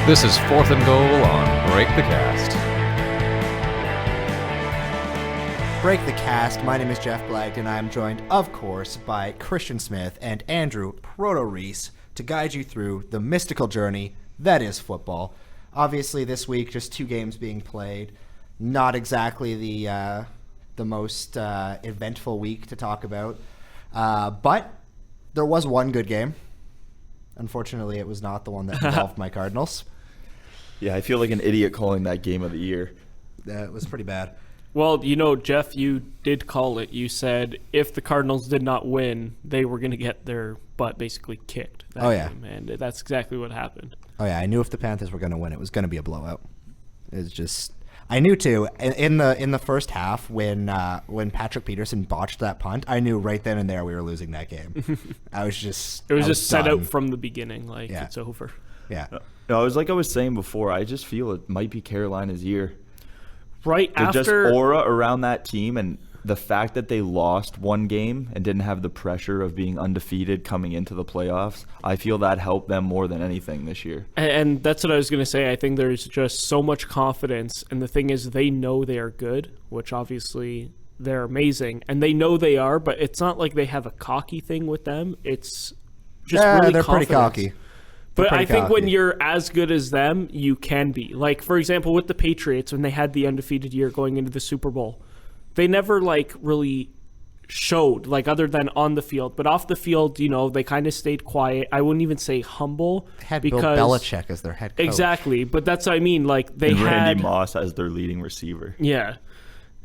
This is Fourth and Goal on Break the Cast. Break the Cast. My name is Jeff Blagg, and I am joined, of course, by Christian Smith and Andrew Proto Reese to guide you through the mystical journey that is football. Obviously, this week, just 2 games being played. Not exactly the most eventful week to talk about, but there was one good game. Unfortunately, it was not the one that involved my Cardinals. Yeah, I feel like an idiot calling that game of the year. It was pretty bad. Well, you know, Jeff, you did call it. You said if the Cardinals did not win, they were going to get their butt basically kicked. Oh, yeah. Game, and that's exactly what happened. Oh, yeah. I knew if the Panthers were going to win, it was going to be a blowout. It's just... I knew, too, in the first half, when Patrick Peterson botched that punt, I knew right then and there we were losing that game. It was just set out from the beginning, like, yeah. It's over. Yeah. No, it was like I was saying before, I just feel it might be Carolina's year. Right after... Just aura around that team, and the fact that they lost one game and didn't have the pressure of being undefeated coming into the playoffs, I feel that helped them more than anything this year. And that's what I was going to say. I think there's just so much confidence, and the thing is they know they are good, which obviously they're amazing, and they know they are, but it's not like they have a cocky thing with them. It's just really they're confidence. Pretty cocky. But I think when you're as good as them, you can be. Like, for example, with the Patriots, when they had the undefeated year going into the Super Bowl, they never, like, really showed, like, other than on the field. But off the field, you know, they kind of stayed quiet. I wouldn't even say humble. They had Bill Belichick as their head coach. Exactly. But that's what I mean. Like, they had... Randy Moss as their leading receiver. Yeah.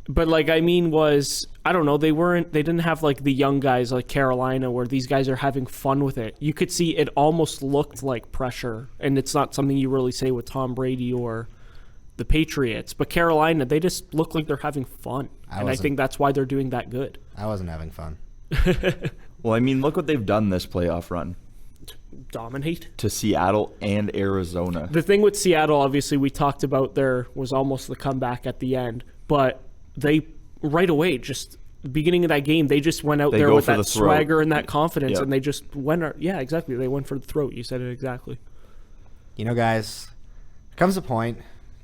But, like, I mean was, I don't know, they didn't have, like, the young guys like Carolina where these guys are having fun with it. You could see it almost looked like pressure, and it's not something you really say with Tom Brady or the Patriots. But Carolina, they just look like they're having fun, and I think that's why they're doing that good. I wasn't having fun. Well, I mean, look what they've done this playoff run. Dominate. To Seattle and Arizona. The thing with Seattle, obviously, we talked about there was almost the comeback at the end, but they right away, just beginning of that game, they just went out there with that swagger and that confidence, and they just went. Yeah, exactly. They went for the throat. You said it exactly. You know, guys, there comes a point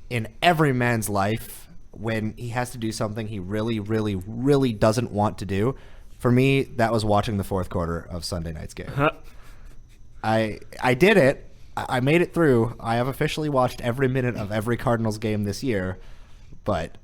in every man's life when he has to do something he really, really, really doesn't want to do. For me, that was watching the fourth quarter of Sunday night's game. I did it. I made it through. I have officially watched every minute of every Cardinals game this year, but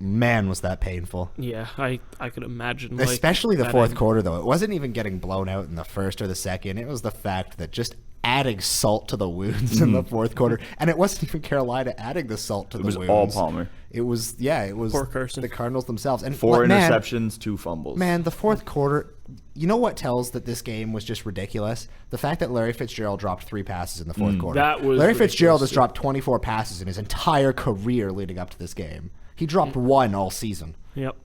man, was that painful. Yeah, I could imagine. Especially the fourth quarter, though. It wasn't even getting blown out in the first or the second. It was the fact that just adding salt to the wounds in the fourth quarter. And it wasn't even Carolina adding the salt to the wounds. It was all Palmer. It was Poor Carson. The Cardinals themselves. And 4 interceptions, 2 fumbles. Man, the fourth quarter, you know what tells that this game was just ridiculous? The fact that Larry Fitzgerald dropped 3 passes in the fourth quarter. That was Larry Fitzgerald has dropped 24 passes in his entire career leading up to this game. He dropped 1 all season. Yep.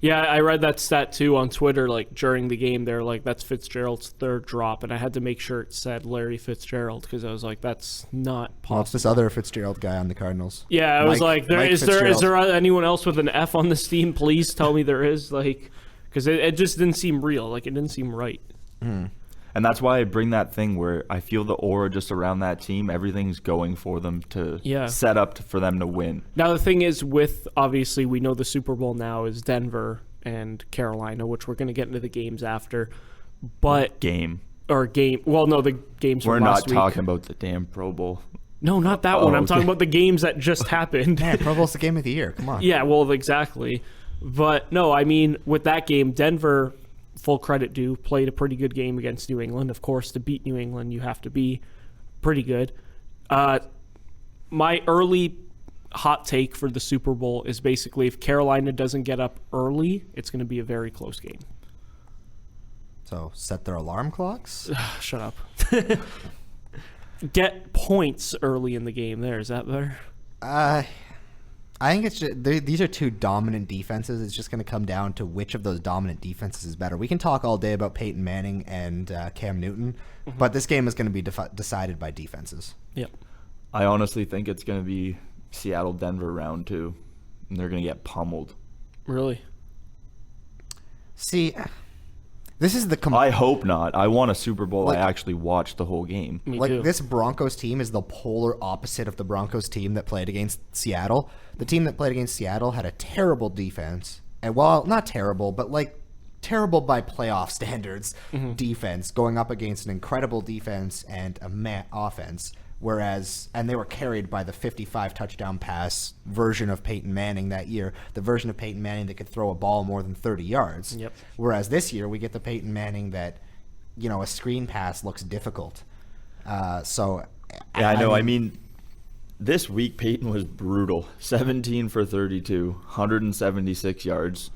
Yeah, I read that stat too on Twitter. Like during the game, they're like, "That's Fitzgerald's 3rd drop," and I had to make sure it said Larry Fitzgerald because I was like, "That's not possible." Well, it's this other Fitzgerald guy on the Cardinals. Yeah, I was like, "Is there anyone else with an F on this team? Please tell me there is." Like, because it just didn't seem real. Like it didn't seem right. And that's why I bring that thing where I feel the aura just around that team, everything's going for them to set up for them to win. Now, the thing is with, obviously, we know the Super Bowl now is Denver and Carolina, which we're going to get into the games after. But well, no, the games we're from last not week. talking about the damn Pro Bowl. No, not that one. I'm talking about the games that just happened. Man, Pro Bowl's the game of the year. Come on. Yeah, well, exactly. But, no, I mean, with that game, Denver... full credit due, played a pretty good game against New England. Of course, to beat New England, you have to be pretty good. My early hot take for the Super Bowl is basically if Carolina doesn't get up early, it's going to be a very close game. So set their alarm clocks? Shut up. Get points early in the game there. Is that better? I think it's just, these are 2 dominant defenses. It's just going to come down to which of those dominant defenses is better. We can talk all day about Peyton Manning and Cam Newton, but this game is going to be decided by defenses. Yep. I honestly think it's going to be Seattle-Denver round 2, and they're going to get pummeled. Really? See, This is the I hope not. I want a Super Bowl. Like- I actually watched the whole game. Me like too. this Broncos team is the polar opposite of the Broncos team that played against Seattle. The team that played against Seattle had a terrible defense, and well, not terrible, but like terrible by playoff standards defense, going up against an incredible defense and a offense. And they were carried by the 55 touchdown pass version of Peyton Manning that year, the version of Peyton Manning that could throw a ball more than 30 yards. Yep. Whereas this year we get the Peyton Manning that, a screen pass looks difficult. Yeah, I know. I mean, this week Peyton was brutal. 17 for 32, 176 yards.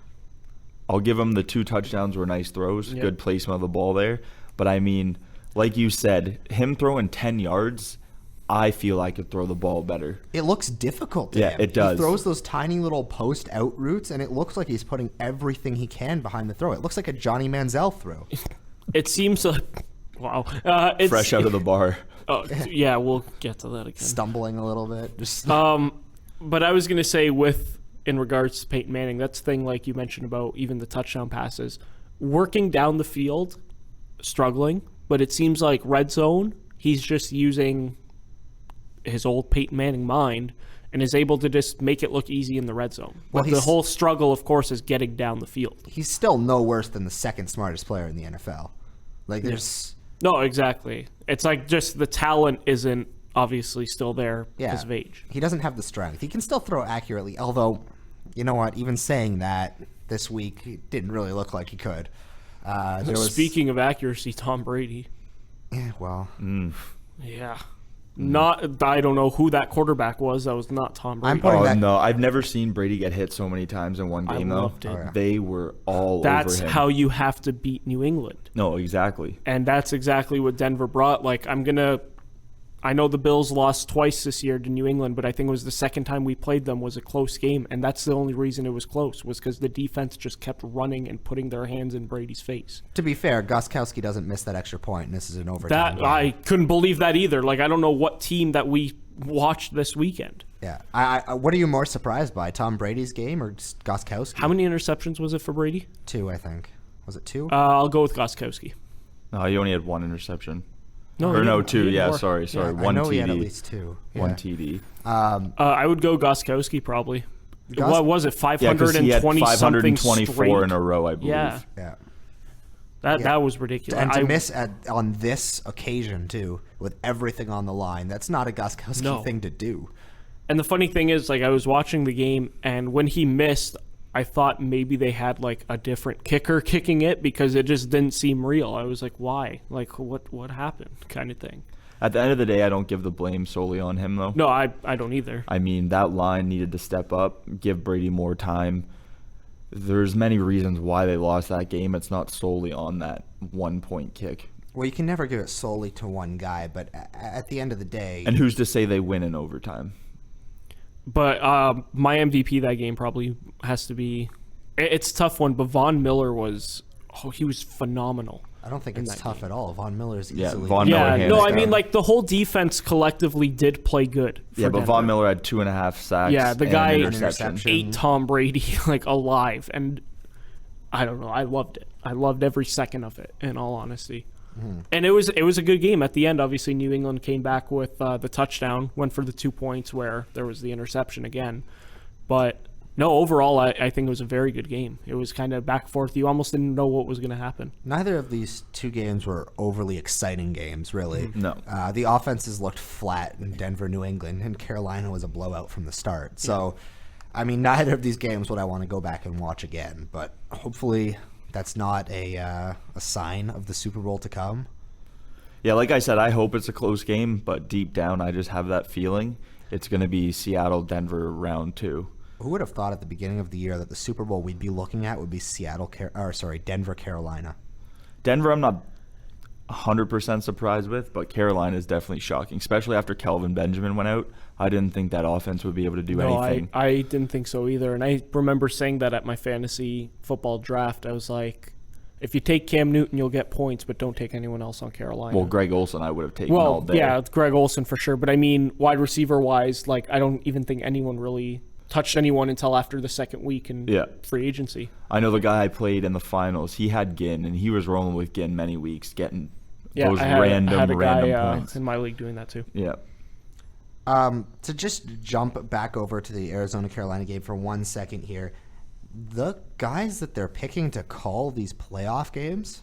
I'll give him the 2 touchdowns were nice throws, Yep. good placement of the ball there. But I mean, like you said, him throwing 10 yards, I feel I could throw the ball better. It looks difficult to Yeah, him. it does. He throws those tiny little post out routes, and it looks like he's putting everything he can behind the throw. It looks like a Johnny Manziel throw. It seems like, wow. It's, Fresh out of the bar. Oh, yeah, we'll get to that again. Stumbling a little bit. Just But I was going to say in regards to Peyton Manning, that's the thing like you mentioned about even the touchdown passes. Working down the field, struggling, but it seems like red zone, he's just using his old Peyton Manning mind and is able to just make it look easy in the red zone. Well, But the whole struggle, of course, is getting down the field. he's still no worse than the second smartest player in the NFL. Like, there's... No, exactly. It's like just the talent isn't obviously still there because of age. He doesn't have the strength. He can still throw accurately, although, you know what, even saying that, this week, it didn't really look like he could. Speaking of accuracy, Tom Brady. Yeah, well... Yeah. I don't know who that quarterback was. That was not Tom Brady. I'm putting Oh, that... no. I've never seen Brady get hit so many times in one I game, though. loved it. Oh, yeah. They were all That's over him. how you have to beat New England. No, exactly. And that's exactly what Denver brought. Like, I know the Bills lost twice this year to New England, but I think it was the second time we played them was a close game, and that's the only reason it was close, was because the defense just kept running and putting their hands in Brady's face. To be fair, Gostkowski doesn't miss that extra point, and this is an overtime game. I couldn't believe that either. Like, I don't know what team that we watched this weekend. Yeah. What are you more surprised by, Tom Brady's game or Gostkowski? How many interceptions was it for Brady? 2, I think. Was it 2? I'll go with Gostkowski. No, he only had 1 interception. No, Or he no, didn't- 2. he didn't Yeah, more. sorry. Yeah, One I know TD. he had at least 2. Yeah. 1 TD. I would go Gostkowski probably. Gos- What was it? Yeah, because he had 520 something 524 straight. in a row, I believe. Yeah, Yeah. that was ridiculous. And to miss on this occasion, too, with everything on the line, that's not a Gostkowski thing to do. And the funny thing is, like, I was watching the game, and when he missed, I thought maybe they had like a different kicker kicking it because it just didn't seem real. I was like, why? Like, what happened? Kind of thing. At the end of the day, I don't give the blame solely on him, though. No, I don't either. I mean, that line needed to step up, give Brady more time. There's many reasons why they lost that game. It's not solely on that 1-point kick. Well, you can never give it solely to one guy, but at the end of the day... And who's to say they win in overtime? But my MVP that game probably has to be. It's a tough one, but Von Miller he was phenomenal. I don't think in it's that tough game. at all. Von Miller's Yeah, easily... Von Miller Yeah, hands no, I down. mean, like, the whole defense collectively did play good. For Yeah, but Denver. Von Miller had 2.5 sacks. Yeah, the and guy an interception. ate Tom Brady like alive, and I don't know. I loved it. I loved every second of it. In all honesty, and it was a good game at the end. Obviously, New England came back with the touchdown, went for the 2 points where there was the interception again, but. No, overall, I think it was a very good game. It was kind of back and forth. You almost didn't know what was going to happen. Neither of these two games were overly exciting games, really. No. The offenses looked flat in Denver, New England, and Carolina was a blowout from the start. So, I mean, neither of these games would I want to go back and watch again. But hopefully that's not a sign of the Super Bowl to come. Yeah, like I said, I hope it's a close game, but deep down, I just have that feeling it's going to be Seattle-Denver round 2. Who would have thought at the beginning of the year that the Super Bowl we'd be looking at would be Denver, Carolina? Denver, I'm not 100% surprised with, but Carolina is definitely shocking, especially after Kelvin Benjamin went out. I didn't think that offense would be able to do anything. I didn't think so either. And I remember saying that at my fantasy football draft. I was like, if you take Cam Newton, you'll get points, but don't take anyone else on Carolina. Well, Greg Olsen I would have taken all day. Yeah, it's Greg Olsen for sure. But I mean, wide receiver-wise, like, I don't even think anyone really touched anyone until after the second week in free agency. I know the guy I played in the finals, he had Ginn, and he was rolling with Ginn many weeks, getting those I had a guy points. in my league doing that too. Yeah. To just jump back over to the Arizona-Carolina game for 1 second here, the guys that they're picking to call these playoff games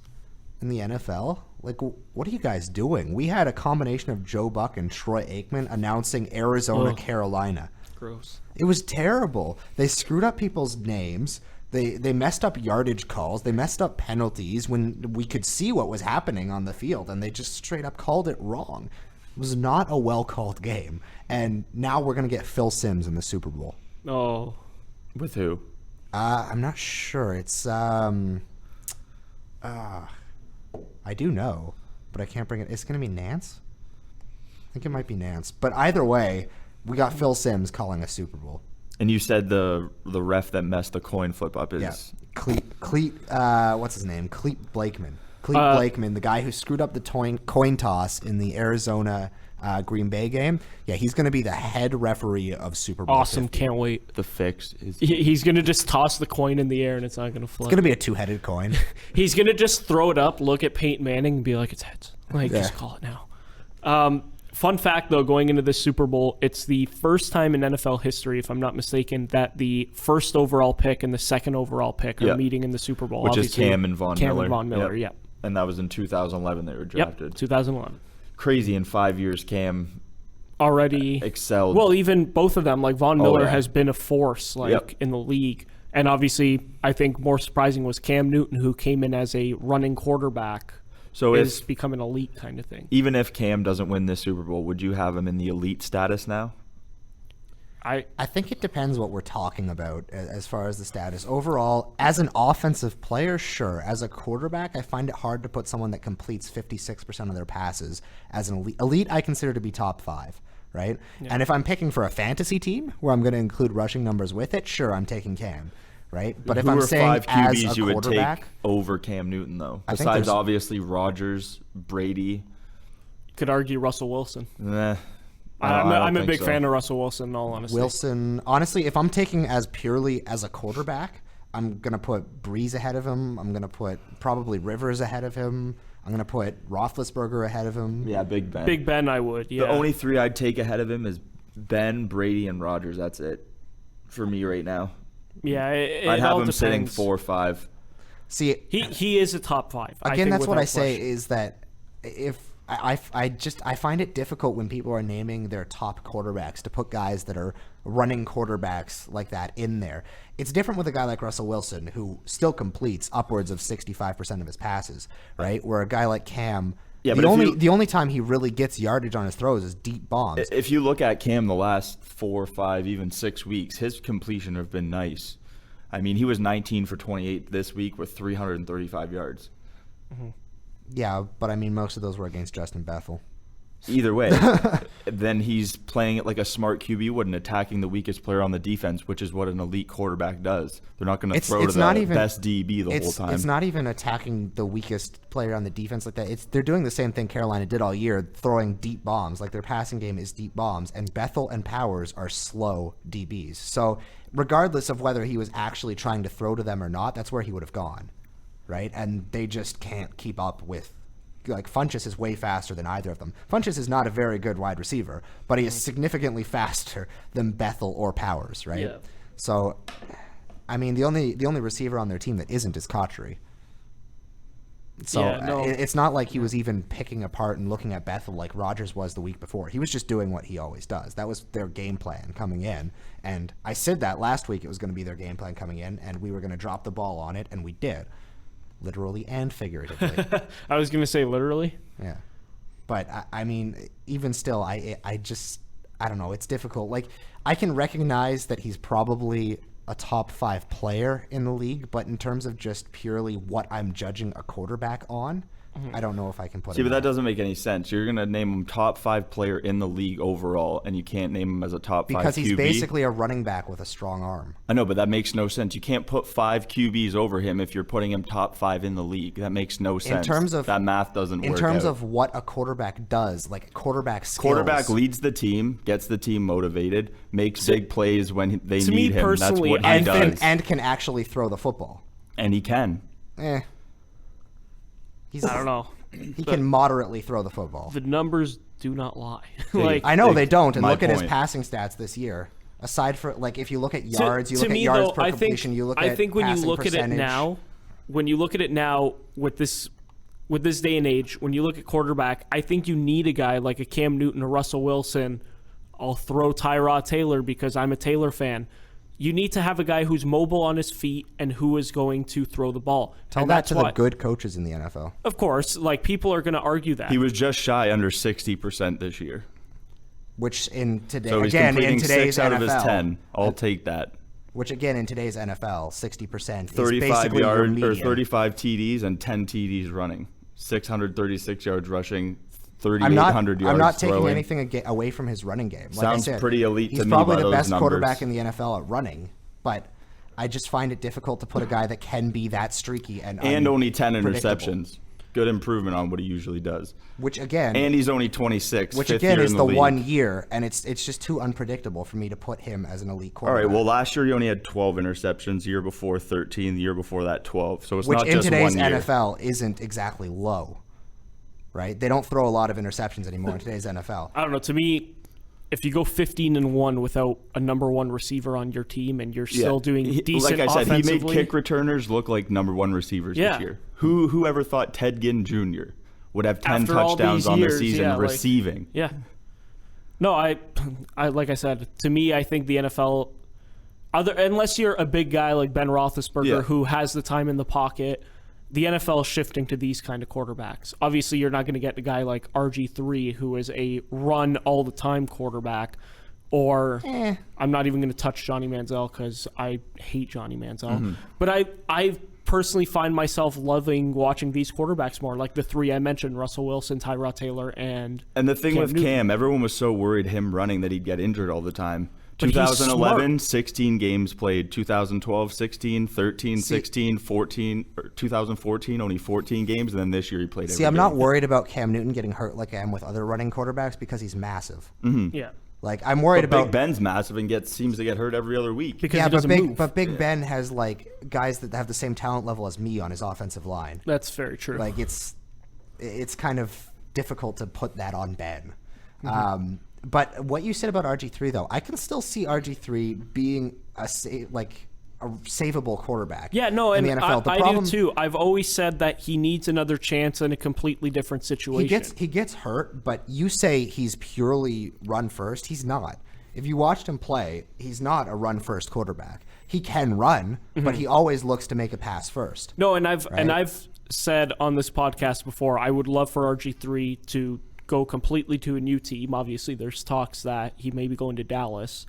in the NFL, like, what are you guys doing? We had a combination of Joe Buck and Troy Aikman announcing Arizona-Carolina. Gross. It was terrible. They screwed up people's names. They messed up yardage calls. They messed up penalties when we could see what was happening on the field, and they just straight up called it wrong. It was not a well-called game. And now we're going to get Phil Simms in the Super Bowl. Oh. With who? I'm not sure. It's I do know, but I can't bring it. It's going to be Nance? I think it might be Nance. But either way, we got Phil Simms calling a Super Bowl. And you said the ref that messed the coin flip up is... Yeah. Cleet what's his name? Cleet Blakeman. Blakeman, the guy who screwed up the coin toss in the Arizona Green Bay game. Yeah, he's going to be the head referee of Super Bowl Awesome, 50. can't wait. The fix is... He's going to just toss the coin in the air and it's not going to flip. It's going to be a two-headed coin. He's going to just throw it up, look at Peyton Manning, and be like, it's heads. Just call it now. Fun fact, though, going into this Super Bowl, it's the first time in NFL history, if I'm not mistaken, that the first overall pick and the second overall pick are meeting in the Super Bowl. Which Obviously, is Cam and Von Miller. Yep. And that was in 2011 they were drafted. 2011. Crazy, in 5 years, Cam already excelled. Well, even both of them, like Von Miller has been a force in the league. And obviously, I think more surprising was Cam Newton, who came in as a running quarterback. So it's become an elite kind of thing. Even if Cam doesn't win this Super Bowl, would you have him in the elite status now? I think it depends what we're talking about as far as the status. Overall, as an offensive player, sure. As a quarterback, I find it hard to put someone that completes 56% of their passes as an elite. Elite, I consider to be top 5, right? Yeah. And if I'm picking for a fantasy team where I'm going to include rushing numbers with it, sure, I'm taking Cam. Right, but if I'm saying 5 QBs as a you would take quarterback over Cam Newton, though, besides obviously Rodgers, Brady, could argue Russell Wilson. I'm a big fan of Russell Wilson, in all honesty. Wilson, honestly, if I'm taking as purely as a quarterback, I'm gonna put Breeze ahead of him. I'm gonna put probably Rivers ahead of him. I'm gonna put Roethlisberger ahead of him. Yeah, Big Ben. Big Ben, I would. Yeah. The only 3 I'd take ahead of him is Ben, Brady, and Rodgers. That's it for me right now. Yeah, I'd have him sitting 4 or 5. See, he is a top 5. Again, that's what I say is that if I find it difficult when people are naming their top quarterbacks to put guys that are running quarterbacks like that in there. It's different with a guy like Russell Wilson, who still completes upwards of 65% of his passes, right? Where a guy like Cam, the only time he really gets yardage on his throws is deep bombs. If you look at Cam the last 4, 5, even 6 weeks, his completion have been nice. I mean, he was 19 for 28 this week with 335 yards. Mm-hmm. Yeah, but I mean, most of those were against Justin Bethel. Either way, then he's playing it like a smart QB would and attacking the weakest player on the defense, which is what an elite quarterback does. They're not going to throw to the best DB the whole time. It's not even attacking the weakest player on the defense like that. They're doing the same thing Carolina did all year, throwing deep bombs. Like their passing game is deep bombs, and Bethel and Powers are slow DBs. So regardless of whether he was actually trying to throw to them or not, that's where he would have gone, right? And they just can't keep up with. Like Funchess is way faster than either of them. Funchess is not a very good wide receiver, but he is significantly faster than Bethel or Powers, right? Yeah. So, I mean, the only receiver on their team that isn't is Cotchery. So it's not like he was even picking apart and looking at Bethel like Rodgers was the week before. He was just doing what he always does. That was their game plan coming in. And I said that last week it was going to be their game plan coming in, and we were going to drop the ball on it, and we did. Literally and figuratively. I was going to say literally. Yeah. But, I mean, even still, I don't know. It's difficult. Like, I can recognize that he's probably a top 5 player in the league, but in terms of just purely what I'm judging a quarterback on, I don't know if I can put See, him but that there. doesn't make any sense. You're going to name him top 5 player in the league overall, and you can't name him as a top 5 QB. Because he's basically a running back with a strong arm. I know, but that makes no sense. You can't put 5 QBs over him if you're putting him top 5 in the league. That makes no sense. That math doesn't work. In terms out. of what a quarterback does, like quarterback skills. Quarterback leads the team, gets the team motivated, makes big plays when they need him. That's what he does. And can actually throw the football. And he can. I don't know. He can moderately throw the football. The numbers do not lie. I know they don't. And look at his point. passing stats this year. Aside from, like, if you look at yards, you look at yards per completion, you look at I think when you look percentage. at it now, with this day and age, when you look at quarterback, I think you need a guy like a Cam Newton, a Russell Wilson. I'll throw Tyrod Taylor because I'm a Taylor fan. You need to have a guy who's mobile on his feet and who is going to throw the ball. Tell that to the good coaches in the NFL. Of course, like, people are going to argue that. He was just shy under 60% this year. Which in today's So he's completing 6 out of his 10. I'll take that. Which again in today's NFL, 60% 35 yards or 35 TDs and 10 TDs running. 636 yards rushing. 3,800 yards I'm not taking throwing. anything away from his running game. Like Sounds I said, pretty elite to me. He's probably by the those best numbers. quarterback in the NFL at running, but I just find it difficult to put a guy that can be that streaky and only 10 unpredictable. interceptions. Good improvement on what he usually does. Which again, and he's only 26. Which fifth again year is in the league. 1 year, and it's just too unpredictable for me to put him as an elite All quarterback. right. Well, last year he only had 12 interceptions. The year before 13. The year before that 12. So it's which not in just today's 1 year. NFL isn't exactly low, right? They don't throw a lot of interceptions anymore in today's NFL. I don't know. To me, if you go 15-1 without a number 1 receiver on your team and you're still doing decent like I said, he made offensively, kick returners look like number 1 receivers this year. Whoever thought Ted Ginn Jr. would have 10 After all touchdowns these on the years, season receiving? Yeah. No, I like I said, to me, I think the NFL, unless you're a big guy like Ben Roethlisberger who has the time in the pocket, the NFL is shifting to these kind of quarterbacks. Obviously, you're not going to get a guy like RG3 who is a run all the time quarterback, or I'm not even going to touch Johnny Manziel because I hate Johnny Manziel. But I personally find myself loving watching these quarterbacks more, like the 3 I mentioned: Russell Wilson, Tyrod Taylor, and the thing Cam with Newton. Cam, everyone was so worried him running that he'd get injured all the time. But he's 2011, smart. 16 games played. 2012, 16, 13, 16, 14. Or 2014, only 14 games. And then this year he played every I'm game. not worried about Cam Newton getting hurt like I am with other running quarterbacks because he's massive. Yeah. Like, I'm worried But about Big Ben's massive and seems to get hurt every other week. Because he doesn't move. but Big Ben has like guys that have the same talent level as me on his offensive line. That's very true. Like it's kind of difficult to put that on Ben. But what you said about RG3 though, I can still see RG3 being a savable quarterback. Yeah, no, in and the NFL. I do too. I've always said that he needs another chance in a completely different situation. He gets hurt, but you say he's purely run first. He's not. If you watched him play, he's not a run first quarterback. He can run, but he always looks to make a pass first. No, and I've said on this podcast before, I would love for RG3 to go completely to a new team. Obviously, there's talks that he may be going to Dallas.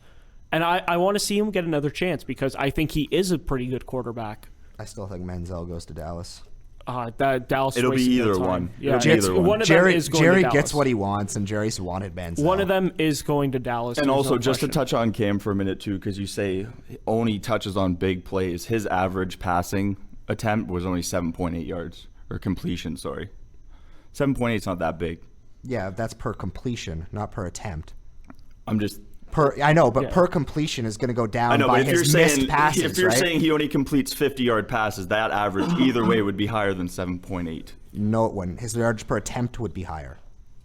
And I want to see him get another chance because I think he is a pretty good quarterback. I still think Manziel goes to Dallas. Dallas. It'll be either time. one. Yeah, It'll be either one. One of them is going Jerry to Dallas. gets what he wants, and Jerry's wanted Manziel. One of them is going to Dallas. And there's also, no just to question. touch on Cam for a minute, too, because you say only touches on big plays. His average passing attempt was only 7.8 yards, or completion, sorry. 7.8 is not that big. Yeah, that's per completion, not per attempt. I'm just... I know, but per completion is going to go down I know, by but if you're his missed saying passes, if you're right? saying he only completes 50-yard passes, that average either way would be higher than 7.8. No, it wouldn't. His yards per attempt would be higher,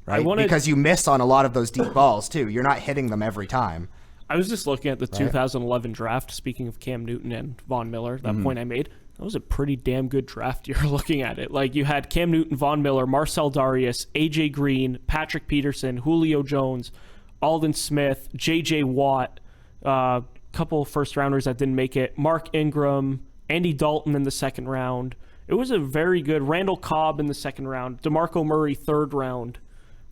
right? wanted- Because you miss on a lot of those deep balls too. You're not hitting them every time. I was just looking at the 2011 draft. Speaking of Cam Newton and Von Miller, that point I made, that was a pretty damn good draft. You're looking at it. Like, you had Cam Newton, Von Miller, Marcel Darius, AJ Green, Patrick Peterson, Julio Jones, Alden Smith, JJ Watt, couple first rounders that didn't make it, Mark Ingram, Andy Dalton in the second round. It was a very good Randall Cobb in the second round, DeMarco Murray third round.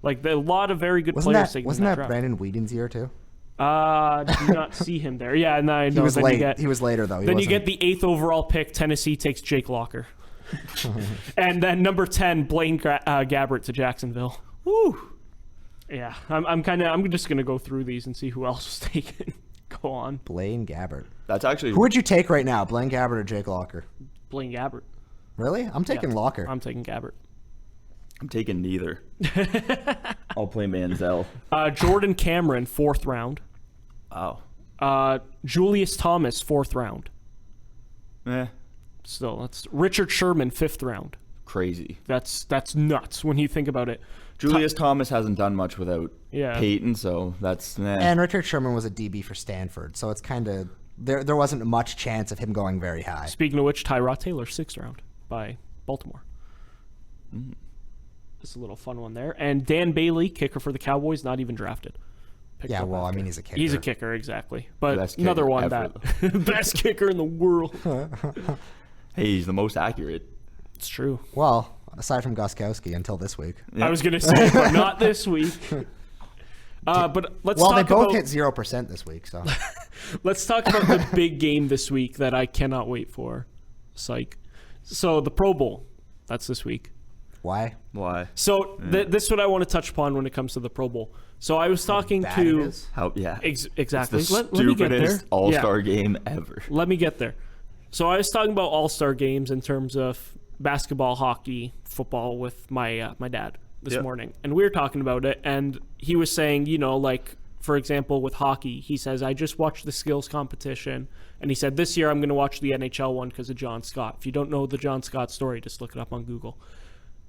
Like, a lot of very good players. Wasn't that Brandon Whedon's year too? Do not see him there. Yeah, no, He was then late. He was later though. Then you get the 8th overall pick. Tennessee takes Jake Locker. And then number 10, Blaine Gabbert to Jacksonville. Woo. Yeah, I'm just gonna go through these and see who else was taken. Go on. Blaine Gabbert. That's actually... Who would you take right now, Blaine Gabbert or Jake Locker? Blaine Gabbert. Really? I'm taking Locker. I'm taking Gabbert. I'm taking neither. I'll play Manziel. Jordan Cameron, 4th round. Oh. Julius Thomas, 4th round. Still, that's Richard Sherman, 5th round. Crazy. That's nuts when you think about it. Julius Thomas hasn't done much without Peyton, so that's... And Richard Sherman was a DB for Stanford, so it's kind of... There wasn't much chance of him going very high. Speaking of which, Tyrod Taylor, 6th round by Baltimore. Just a little fun one there. And Dan Bailey, kicker for the Cowboys, not even drafted. Yeah, well, I mean, he's a kicker. He's a kicker, exactly. But Best another kicker one ever. that... Best kicker in the world. Hey, he's the most accurate. It's true. Well, aside from Gostkowski until this week. Yeah. I was going to say, but not this week. But let's talk they both about... hit 0% this week, so... Let's talk about the big game this week that I cannot wait for. Psych. So the Pro Bowl, that's this week. Why? So this is what I want to touch upon when it comes to the Pro Bowl. So I was talking to... Exactly. It's the let me get there. stupidest all-star game ever. Let me get there. So I was talking about all-star games in terms of basketball, hockey, football with my my dad this morning. And we were talking about it, and he was saying, like, for example, with hockey, he says, I just watched the skills competition, and he said, this year I'm going to watch the NHL one because of John Scott. If you don't know the John Scott story, just look it up on Google.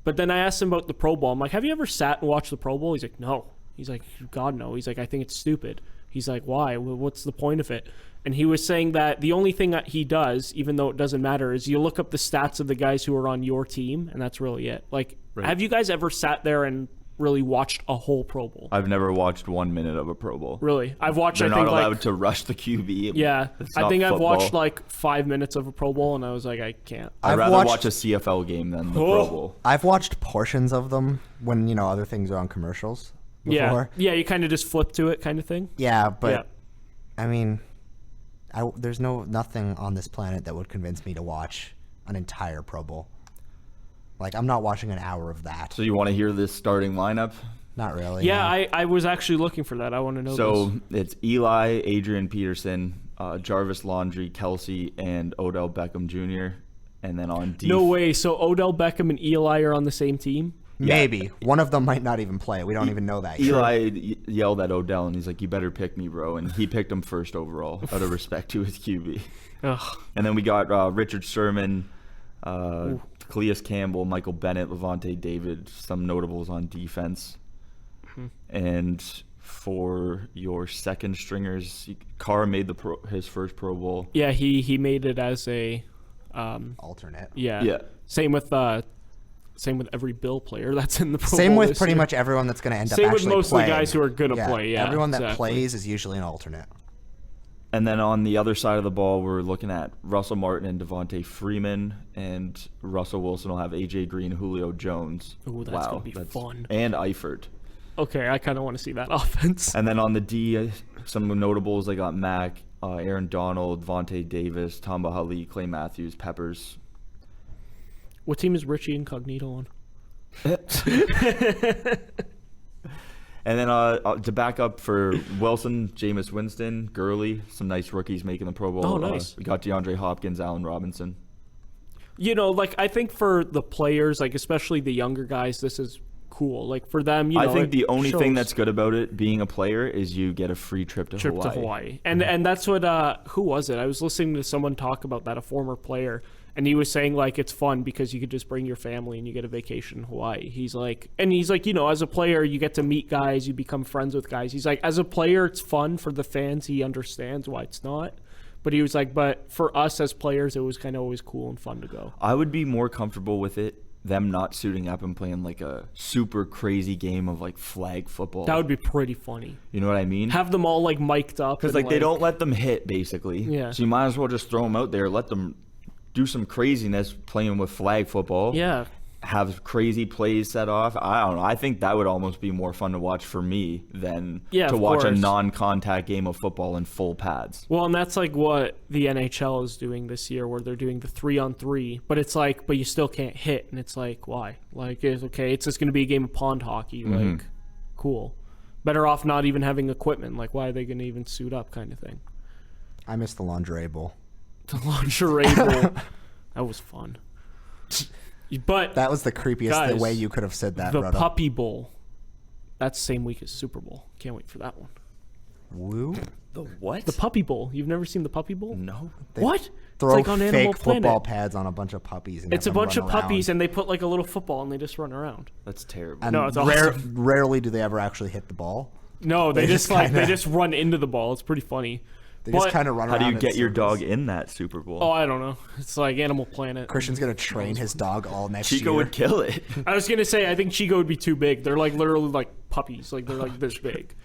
But then I asked him about the Pro Bowl. I'm like, have you ever sat and watched the Pro Bowl? He's like, no. He's like, God, no. He's like, I think it's stupid. He's like, why? What's the point of it? And he was saying that the only thing that he does, even though it doesn't matter, is you look up the stats of the guys who are on your team, and that's really it. Like, have you guys ever sat there and really watched a whole Pro Bowl? I've never watched 1 minute of a Pro Bowl. Really? I've watched, They're I think, not allowed to rush the QB. Yeah. I think I've football. watched like 5 minutes of a Pro Bowl, and I was like, I can't. I'd rather watch a CFL game than the Pro Bowl. I've watched portions of them when, other things are on commercials before. Yeah, you kind of just flip to it kind of thing. Yeah, but, I mean, there's nothing on this planet that would convince me to watch an entire Pro Bowl. Like, I'm not watching an hour of that. So you want to hear this starting lineup? Not really. Yeah, no. I was actually looking for that. I want to know So it's Eli, Adrian Peterson, Jarvis Landry, Kelsey, and Odell Beckham Jr. And then on defense. No way. So Odell Beckham and Eli are on the same team? Maybe. One of them might not even play. We don't even know that yet. Eli yelled at Odell, and he's like, you better pick me, bro. And he picked him first overall out of respect to his QB. Ugh. And then we got Richard Sherman, Calais Campbell, Michael Bennett, Levante David, some notables on defense. And for your second stringers, Carr made his first Pro Bowl. Yeah, he made it as a alternate. Yeah. Same with every Bill player that's in the Pro Bowl. Same with pretty much everyone that's going to end up actually playing. Same with most of the guys who are going to play. Yeah, everyone that plays is usually an alternate. And then on the other side of the ball, we're looking at Russell Martin and Devontae Freeman, and Russell Wilson will have A.J. Green, Julio Jones. Ooh, that's going to be fun. And Eifert. Okay, I kind of want to see that offense. And then on the D, some notables, they got Mack, Aaron Donald, Vontae Davis, Tamba Hali, Clay Matthews, Peppers. What team is Richie Incognito on? And then to back up for Wilson, Jameis Winston, Gurley, some nice rookies making the Pro Bowl. Oh, nice. We got DeAndre Hopkins, Allen Robinson. I think for the players, especially the younger guys, this is cool. Like for them, I think the only thing that's good about it being a player is you get a free trip to Hawaii. And that's what who was it? I was listening to someone talk about that, a former player, and he was saying it's fun because you could just bring your family and you get a vacation in Hawaii. He's like, as a player you get to meet guys, you become friends with guys. He's like, as a player it's fun. For the fans, he understands why it's not. But he was like, but for us as players, it was kind of always cool and fun to go. I would be more comfortable with them not suiting up and playing a super crazy game of flag football. That would be pretty funny. You know what I mean? Have them all mic'd up. Because they don't let them hit, basically. Yeah. So you might as well just throw them out there, let them do some craziness playing with flag football. Yeah. have crazy plays set off. I don't know. I think that would almost be more fun to watch for me than to watch a non-contact game of football in full pads. Well, and that's like what the NHL is doing this year, where they're doing the 3-on-3, but it's like, but you still can't hit, and it's like, why? Like, it's okay, it's just going to be a game of pond hockey. Like, cool. Better off not even having equipment. Like, why are they going to even suit up, kind of thing? I miss the lingerie bowl. The lingerie bowl. That was fun. But that was the creepiest way you could have said that. The Proto. Puppy Bowl. That's the same week as Super Bowl. Can't wait for that one. Woo. The what? The Puppy Bowl. You've never seen the Puppy Bowl? No. What? Throw it's like on fake Animal football Planet. pads on a bunch of puppies. And It's a have them bunch of run puppies, around. and they put like a little football, and they just run around. That's terrible. And No, it's awesome. rarely do they ever actually hit the ball. No, they just kinda- they just run into the ball. It's pretty funny. They just kind of run How around. do you in get your circles. dog in that Super Bowl? Oh, I don't know. It's like Animal Planet. Christian's gonna train his dog all next Chico year. would kill it. I was gonna say I think Chico would be too big. They're like literally like puppies. Like they're like this big.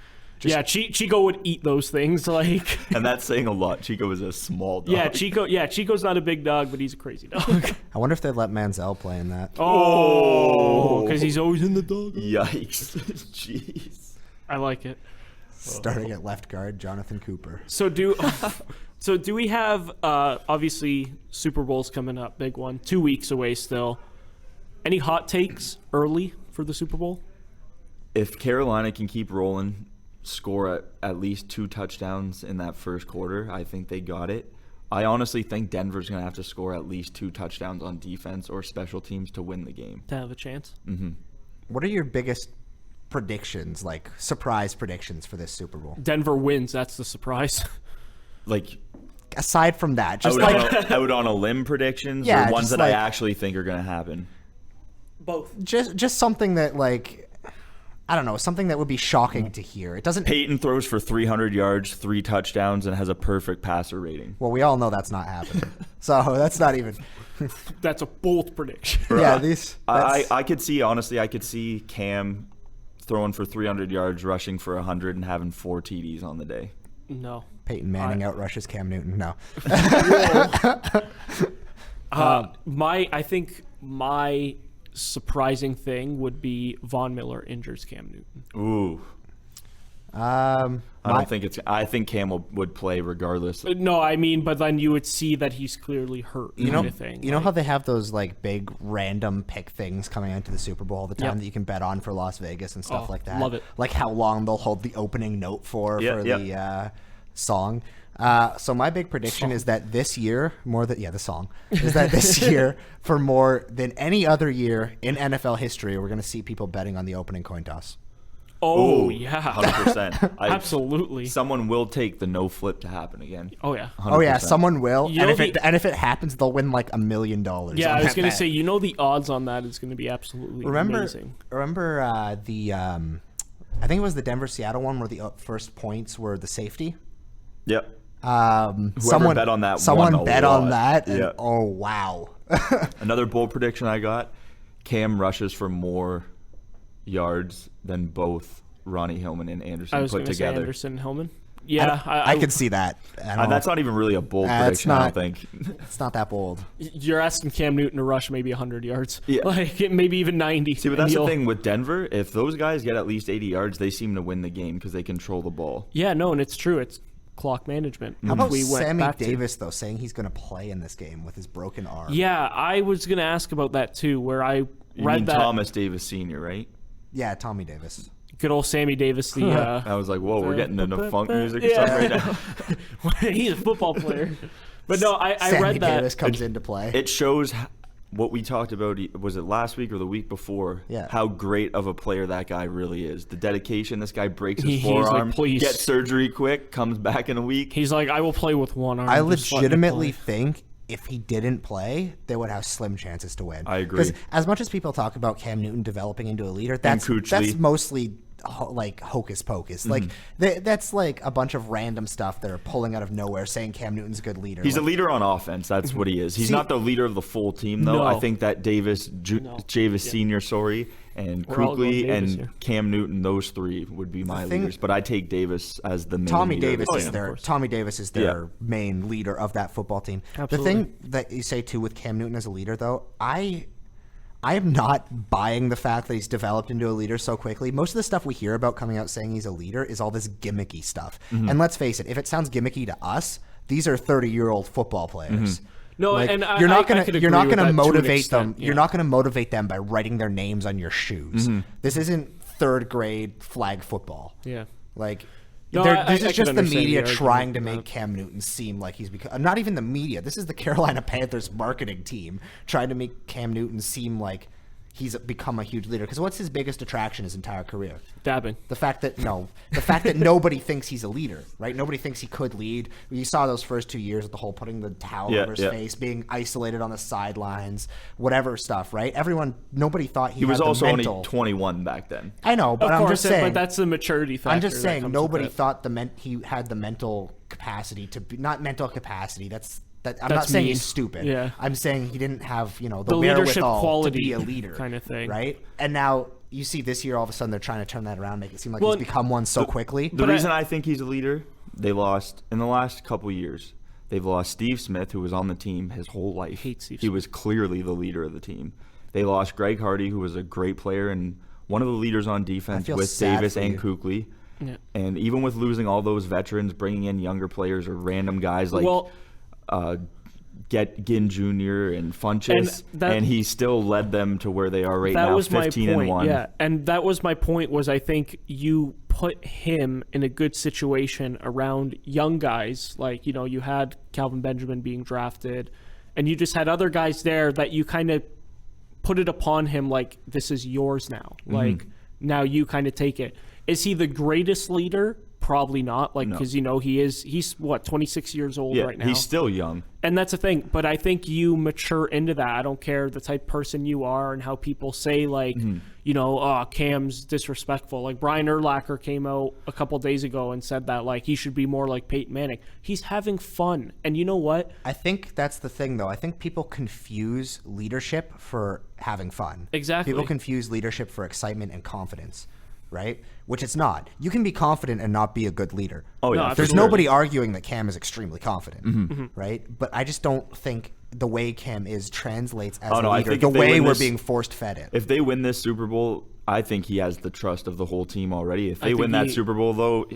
Yeah, Chico would eat those things. Like. And that's saying a lot. Chico is a small dog. Yeah, Chico's not a big dog, but he's a crazy dog. I wonder if they'd let Manziel play in that. Oh, because he's always in the dog. Yikes. Jeez. I like it. Starting at left guard, Jonathan Cooper. So do we have obviously Super Bowl's coming up, big one, 2 weeks away still. Any hot takes early for the Super Bowl? If Carolina can keep rolling, score at least 2 touchdowns in that first quarter, I think they got it. I honestly think Denver's going to have to score at least 2 touchdowns on defense or special teams to win the game. To have a chance? Mm-hmm. What are your biggest predictions, like surprise predictions for this Super Bowl? Denver wins. That's the surprise. Like, aside from that, just like out on a limb predictions Yeah, or ones just that like- I actually think are going to happen? Both. just something that like I don't know, something that would be shocking to hear. It doesn't. Peyton throws for 300 yards, 3 touchdowns, and has a perfect passer rating. Well, we all know that's not happening. So that's not even. That's a bold prediction. Yeah, these. I could see, honestly, I could see Cam throwing for 300 yards, rushing for 100, and having 4 TDs on the day. No. Peyton Manning outrushes Cam Newton. No. I think my surprising thing would be Von Miller injures Cam Newton. Ooh. I think Cam would play regardless. No, I mean, but then you would see that he's clearly hurt. You know, kind of thing. you know how they have those like big random pick things coming into the Super Bowl all the time Yep. that you can bet on for Las Vegas and stuff Oh, like that. love it. Like how long they'll hold the opening note for the song. So my big prediction is that this year, the song is that this year, for more than any other year in NFL history, we're going to see people betting on the opening coin toss. Oh, Ooh, yeah. 100%. Absolutely. Someone will take the no flip to happen again. Oh, yeah. 100%. Oh yeah, someone will, You know and if it happens, they'll win like $1 million. Yeah, on I was that going to bet. say, the odds on that is going to be absolutely amazing. Remember I think it was the Denver-Seattle one where the first points were the safety. Yep. Someone bet on that Someone won a bet on lot. that. And, Yeah. oh wow. Another bold prediction I got: Cam rushes for more yards than both Ronnie Hillman and Anderson I was put going to say together. Anderson and Hillman. Yeah, I could see that. That's not even really a bold It's prediction, I not. don't think. It's not that bold. You're asking Cam Newton to rush maybe 100 yards. Yeah. Like maybe even 90. See, but and that's the he'll- thing with Denver. If those guys get at least 80 yards, they seem to win the game because they control the ball. Yeah, no, and it's true. It's clock management. How about we went Sammy back to. Davis though, saying he's going to play in this game with his broken arm? Yeah, I was going to ask about that too, where I You read mean that. Thomas Davis Sr., right? Yeah, Tommy Davis. Good old Sammy Davis, the I was like, whoa, we're getting into funk music or something right now. he's a football player. But no, I Sammy read that. Davis comes into play. It shows what we talked about. Was it last week or the week before? Yeah. How great of a player that guy really is. The dedication. This guy breaks his He's like, forearm, "Please." gets surgery quick, comes back in a week. He's like, I will play with one arm. I just let me legitimately play." think if he didn't play, they would have slim chances to win. I agree. Because as much as people talk about Cam Newton developing into a leader, that's Kuechly. mostly like hocus pocus. Like that's like a bunch of random stuff that are pulling out of nowhere saying Cam Newton's a good leader. He's a Like, leader on offense. That's what he is. He's See- not the leader of the full team, though. No. I think that Davis Senior, and We're all going Kuechly Davis and here. Cam Newton, those three would be my thing- leaders. But I take Davis as the main Tommy leader of the Davis team. is their Tommy Davis is their main leader of that football team. Absolutely. The thing that you say too with Cam Newton as a leader, though, I I am not buying the fact that he's developed into a leader so quickly. Most of the stuff we hear about coming out saying he's a leader is all this gimmicky stuff. And let's face it, if it sounds gimmicky to us, these are 30-year-old football players. No, Like, and you're not I gonna could agree with that to an motivate them. extent, You're not gonna motivate them by writing their names on your shoes. This isn't third grade flag football. Yeah. Like, No, this I is just can the understand media the trying to argument. make Cam Newton seem like he's become. Not even the media. This is the Carolina Panthers marketing team trying to make Cam Newton seem like he's become a huge leader. Because what's his biggest attraction his entire career? Dabbing. The fact that nobody thinks he's a leader, right? Nobody thinks he could lead. You saw those first 2 years with the whole putting the towel over his face, being isolated on the sidelines, whatever stuff, right? Nobody thought he was had also the only mental. 21 back then. I know, but Of I'm course, just saying. but that's the maturity factor. I'm just that saying comes nobody with it. thought he had the mental capacity to be, not mental capacity. I'm not That's saying mean. he's stupid. Yeah. I'm saying he didn't have, the leadership wherewithal quality to be a leader kind of thing. right? And now you see this year, all of a sudden they're trying to turn that around, make it seem like he's become one so quickly. The reason I think he's a leader, they lost in the last couple years. They've lost Steve Smith, who was on the team his whole life. Hate Steve He Smith. was clearly the leader of the team. They lost Greg Hardy, who was a great player and one of the leaders on defense feel with sad Davis for and you. Kuechly. Yeah. And even with losing all those veterans, bringing in younger players or random guys like Ginn Jr. and Funchess, and he still led them to where they are right That now, was 15 my point. and 1. Yeah, and that was my point. Was I think you put him in a good situation around young guys, like you had Calvin Benjamin being drafted, and you just had other guys there that you kind of put it upon him like this is yours now. Like now you kind of take it. Is he the greatest leader? Probably not, because he's what, 26 years old right now. He's still young. And that's the thing, but I think you mature into that. I don't care the type of person you are and how people say Cam's disrespectful. Like Brian Urlacher came out a couple days ago and said that he should be more like Peyton Manning. He's having fun, and you know what? I think that's the thing, though. I think people confuse leadership for having fun. Exactly. People confuse leadership for excitement and confidence, right? Which it's not. You can be confident and not be a good leader. Oh, No, yeah. There's for sure. nobody arguing that Cam is extremely confident, right? But I just don't think the way Cam is translates as a I leader think the if they way win we're this- being forced fed it. If they win this Super Bowl, I think he has the trust of the whole team already. If they think win that he- Super Bowl, though,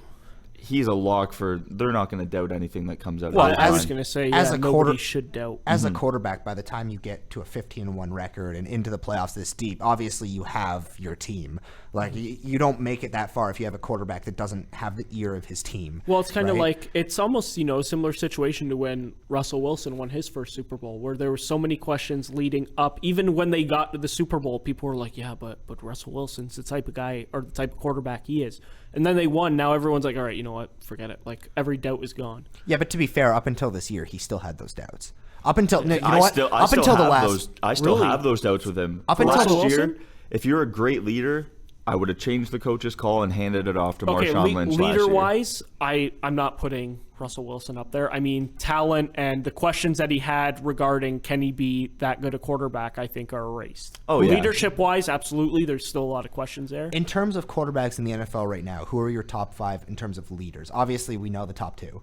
he's a lock for. They're not going to doubt anything that comes out Well, of his I was mind. going to say, As a nobody quarter- should doubt. As a quarterback, by the time you get to a 15-1 record and into the playoffs this deep, obviously you have your team. Like, you don't make it that far if you have a quarterback that doesn't have the ear of his team. Well, it's kind of right? like, it's almost, a similar situation to when Russell Wilson won his first Super Bowl, where there were so many questions leading up. Even when they got to the Super Bowl, people were like, yeah, but Russell Wilson's the type of guy or the type of quarterback he is. And then they won. Now everyone's like, all right, you know what? Forget it. Like, every doubt is gone. Yeah, but to be fair, up until this year, he still had those doubts. Up until you know I what? still, I up still until the have last. those. I still Really? have those doubts with him. Up until last Russell year, Wilson? if you're a great leader, I would have changed the coach's call and handed it off to Okay, Marshawn Lynch last year. leader-wise, I'm not putting Russell Wilson up there. I mean, talent and the questions that he had regarding can he be that good a quarterback, I think, are erased. Oh, yeah. Leadership-wise, absolutely. There's still a lot of questions there. In terms of quarterbacks in the NFL right now, who are your top 5 in terms of leaders? Obviously, we know the top 2.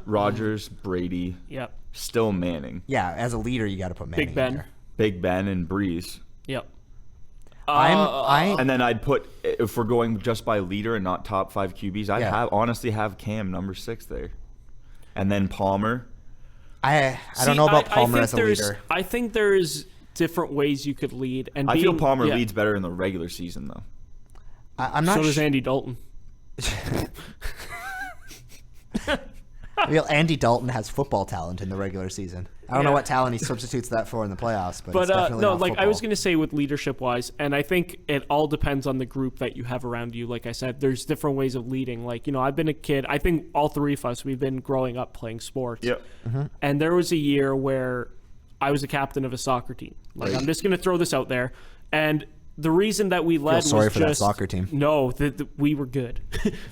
Rodgers, Brady, Yep. still Manning, Yeah, as a leader, you got to put Manning Big Ben. in there. Big Ben, and Breeze. Yep. And then I'd put, if we're going just by leader and not top 5 QBs, I'd honestly have Cam number 6 there, and then Palmer. I don't know about Palmer think as a leader. I think there's different ways you could lead. And I feel being- Palmer yeah. leads better in the regular season, though. I'm not So does sure. Andy Dalton. Well, Andy Dalton has football talent in the regular season. I don't know Yeah. what talent he substitutes that for in the playoffs, but it's But definitely no, not like I was football. going to say with leadership wise, and I think it all depends on the group that you have around you. Like I said, there's different ways of leading. Like, I've been a kid. I think all three of us, we've been growing up playing sports. Yep. And there was a year where I was a captain of a soccer team. Like, I'm just going to throw this out there. And the reason that we led sorry was for just that soccer team. No, we were good.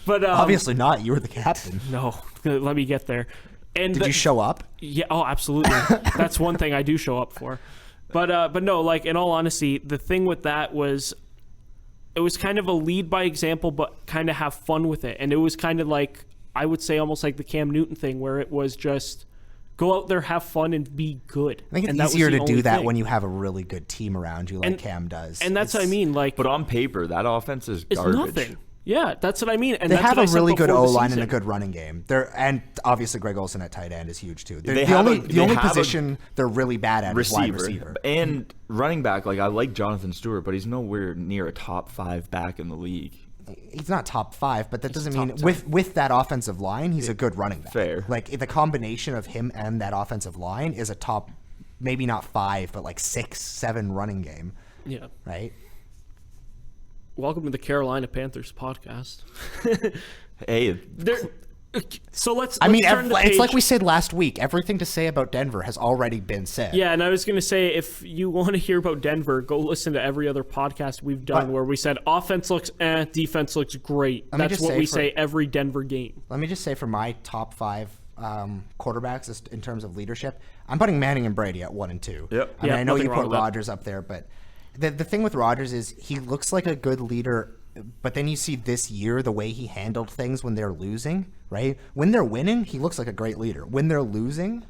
But Obviously not. You were the captain. no. Let me get there. And Did you show up? Yeah. Oh, absolutely. That's one thing I do show up for. But no, like in all honesty, the thing with that was, it was kind of a lead by example, but kind of have fun with it. And it was kind of like, I would say almost like the Cam Newton thing, where it was just Go out there, have fun, and be good. I think and it's easier to do that when you have a really good team around you, like Cam does. And that's what I mean. Like, but on paper, that offense is garbage. It's nothing. Yeah, that's what I mean. And they that's have what a really good O-line and a good running game. And obviously Greg Olsen at tight end is huge too. The only position they're really bad at is wide receiver. And running back, like I like Jonathan Stewart, but he's nowhere near a top 5 back in the league. He's not top 5, but that doesn't mean with that offensive line, he's a good running back. Fair. Like the combination of him and that offensive line is a top, maybe not 5, but like 6, 7 running game. Yeah. Right. Welcome to the Carolina Panthers podcast. Hey, so let's I mean, turn the page. It's like we said last week. Everything to say about Denver has already been said. Yeah, and I was going to say, if you want to hear about Denver, go listen to every other podcast we've done where we said offense looks defense looks great. That's what we say every Denver game. Let me just say for my top 5 quarterbacks in terms of leadership, I'm putting Manning and Brady at 1 and 2. Yep. I mean, I know you put Rodgers up there, but the thing with Rodgers is he looks like a good leader, but then you see this year the way he handled things when they're losing, right? When they're winning, he looks like a great leader. When they're losing,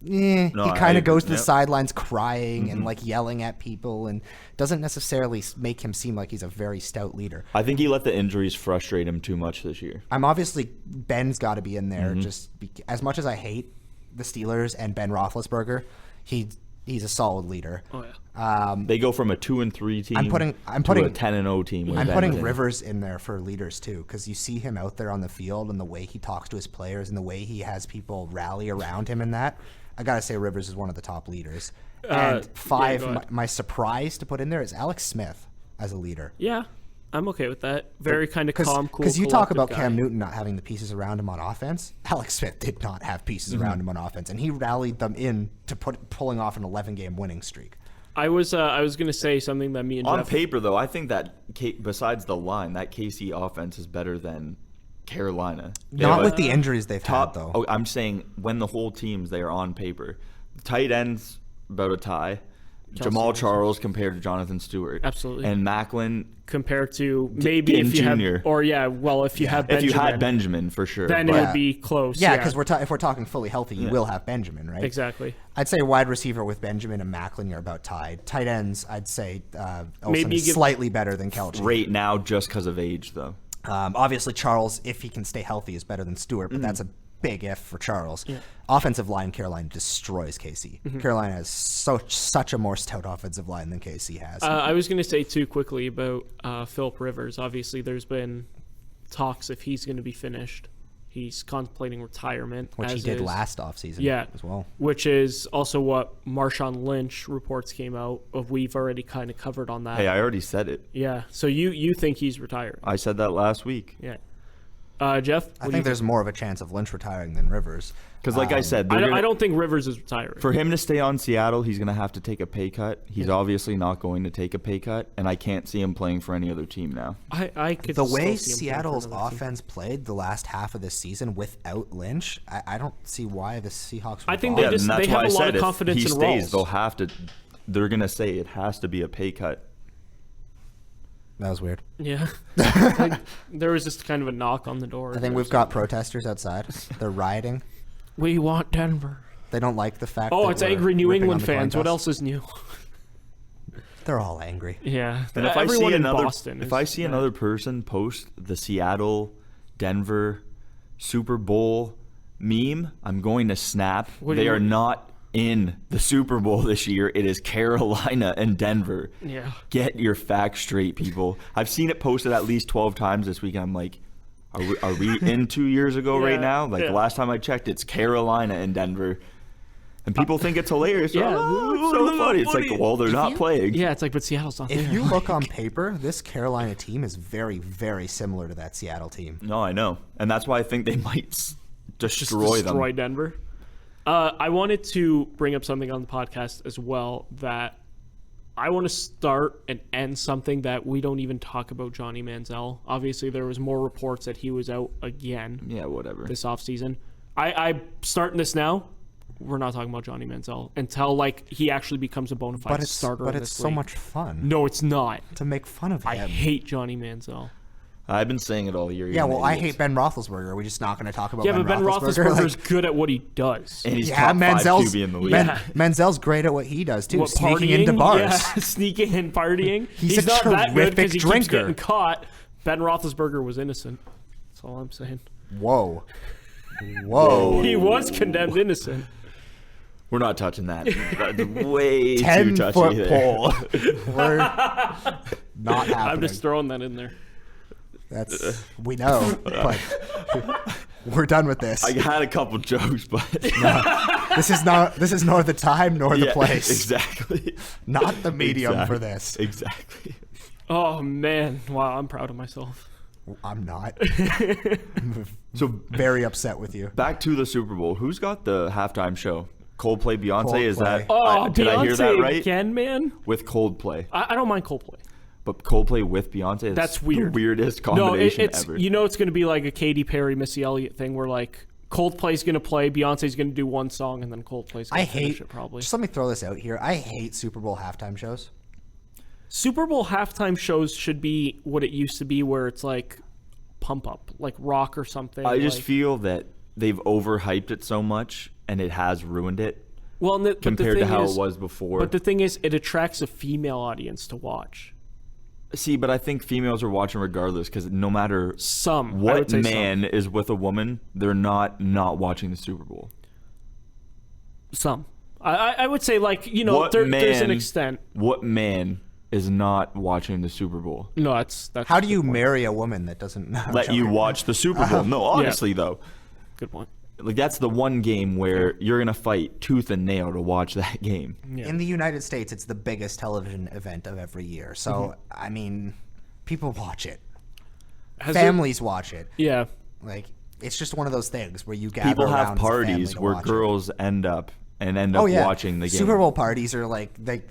he kind of goes to the sidelines crying and like yelling at people, and doesn't necessarily make him seem like he's a very stout leader. I think he let the injuries frustrate him too much this year. Ben's got to be in there. As much as I hate the Steelers and Ben Roethlisberger, he's a solid leader. Oh yeah. They go from a 2-3 team I'm putting to a 10-0 team. I'm putting Rivers in there for leaders too, because you see him out there on the field and the way he talks to his players and the way he has people rally around him. And that, I gotta say, Rivers is one of the top leaders. And 5, my surprise to put in there is Alex Smith as a leader. Yeah. I'm okay with that. Very kind of calm, cool. Because you talk about Cam Newton not having the pieces around him on offense. Alex Smith did not have pieces around him on offense, and he rallied them in to pulling off an 11-game winning streak. I was going to say something that me and on Jeff... paper though, I think that besides the line, that KC offense is better than Carolina. Not with the injuries they've had though. Oh, I'm saying when the whole team's there on paper, tight ends about a tie. Jamal Charles compared to Jonathan Stewart. Absolutely. And Macklin compared to maybe if you Junior. Have, or if you have Benjamin. If you had Benjamin, for sure. Then it would be close. Yeah, because if we're talking fully healthy, you will have Benjamin, right? Exactly. I'd say wide receiver with Benjamin and Macklin, you're about tied. Tight ends, I'd say Olsen maybe is slightly better than Kelch. Right now, just because of age, though. Obviously, Charles, if he can stay healthy, is better than Stewart, but that's a big if for Charles. Yeah. Offensive line, Carolina destroys KC. Carolina has such a more stout offensive line than KC has. I was going to say too quickly about Philip Rivers. Obviously, there's been talks if he's going to be finished. He's contemplating retirement, which he did last offseason. Yeah, as well. Which is also what Marshawn Lynch reports came out of. We've already kind of covered on that. Hey, I already said it. Yeah. So you think he's retiring? I said that last week. Yeah. Jeff? I think there's more of a chance of Lynch retiring than Rivers. Because like I said, I don't think Rivers is retiring. For him to stay on Seattle, he's going to have to take a pay cut. He's obviously not going to take a pay cut, and I can't see him playing for any other team now. I could the way Seattle's offense played the last half of this season without Lynch, I don't see why the Seahawks would I think they have a lot of confidence in Rawls. They're going to say it has to be a pay cut. That was weird. Yeah. There was just kind of a knock on the door. I think we've got protesters outside. They're rioting. We want Denver. They don't like the fact that it's angry New England fans. What else is new? They're all angry. Yeah. And if everyone in Boston if I see another person post the Seattle, Denver, Super Bowl meme, I'm going to snap. They are not in the Super Bowl this year. It is Carolina and Denver. Yeah. Get your facts straight, people. I've seen it posted at least 12 times this week. I'm like, are we in 2 years ago right now? Like the last time I checked, it's Carolina and Denver. And people think it's hilarious. Yeah. It's so funny. It's like, well, they're not playing. Yeah, it's like, but Seattle's not there. If you look on paper, this Carolina team is very, very similar to that Seattle team. No, I know. And that's why I think they might destroy them. Denver. I wanted to bring up something on the podcast as well, that I want to start and end something that we don't even talk about Johnny Manziel. Obviously, there was more reports that he was out again. Yeah, whatever. This offseason. I'm starting this now. We're not talking about Johnny Manziel until he actually becomes a bona fide starter. But it's so much fun. No, it's not. To make fun of him. I hate Johnny Manziel. I've been saying it all year. Yeah, well, I hate Ben Roethlisberger. Are we just not going to talk about Yeah, Ben but Ben Roethlisberger? Roethlisberger's good at what he does. And he's Yeah, top Manziel's 5 QB in the league. Yeah. Menzel's great at what he does too, What, sneaking partying? into bars. Yeah, sneaking and partying. He's a not that good because he terrific keeps drinker. getting caught. Ben Roethlisberger was innocent. That's all I'm saying. Whoa. Whoa. He was condemned innocent. We're not touching that. That's way too 10-foot touchy there. pole. We're not happening. I'm just throwing that in there. That's we know, but we're done with this. I had a couple jokes, but This is nor the time nor the yeah, place. exactly. Not the medium Exactly. for this. Exactly. Oh man, wow! I'm proud of myself. I'm not. So Very upset with you. back to the Super Bowl. Who's got the halftime show? Coldplay, Beyonce. Is that? Oh, did I hear that Beyonce right? again, man. With Coldplay, I don't mind Coldplay. but Coldplay with Beyonce. Is That's weird. The weirdest No, combination it's ever. it's going to be like a Katy Perry, Missy Elliott thing where like Coldplay's going to play, Beyonce's going to do one song, and then Coldplay's going I to finish hate. it probably. Just let me throw this out here. I hate Super Bowl halftime shows. Super Bowl halftime shows should be what it used to be, where it's like pump up, like rock or something. I just like- feel that they've overhyped it so much, and it has ruined it well, but the compared to thing how is- it was before. But the thing is, it attracts a female audience to watch. See, but I think females are watching regardless because no matter Some I would what say man is with a woman, they're not watching the Super Bowl. some. I would say like What there's an man- extent. What man is not watching the Super Bowl? No, that's How do a you good point. marry a woman that doesn't Let you watch the Super Bowl? No, honestly though, Good point. like that's the one game where you're gonna fight tooth and nail to watch that game. Yeah. In the United States, it's the biggest television event of every year. So, I mean, people watch it. Has it- Families watch it. Yeah. Like, it's just one of those things where you gather People around have as a family parties to where watch it. girls end up Oh, yeah. watching the game. Super Bowl parties are like they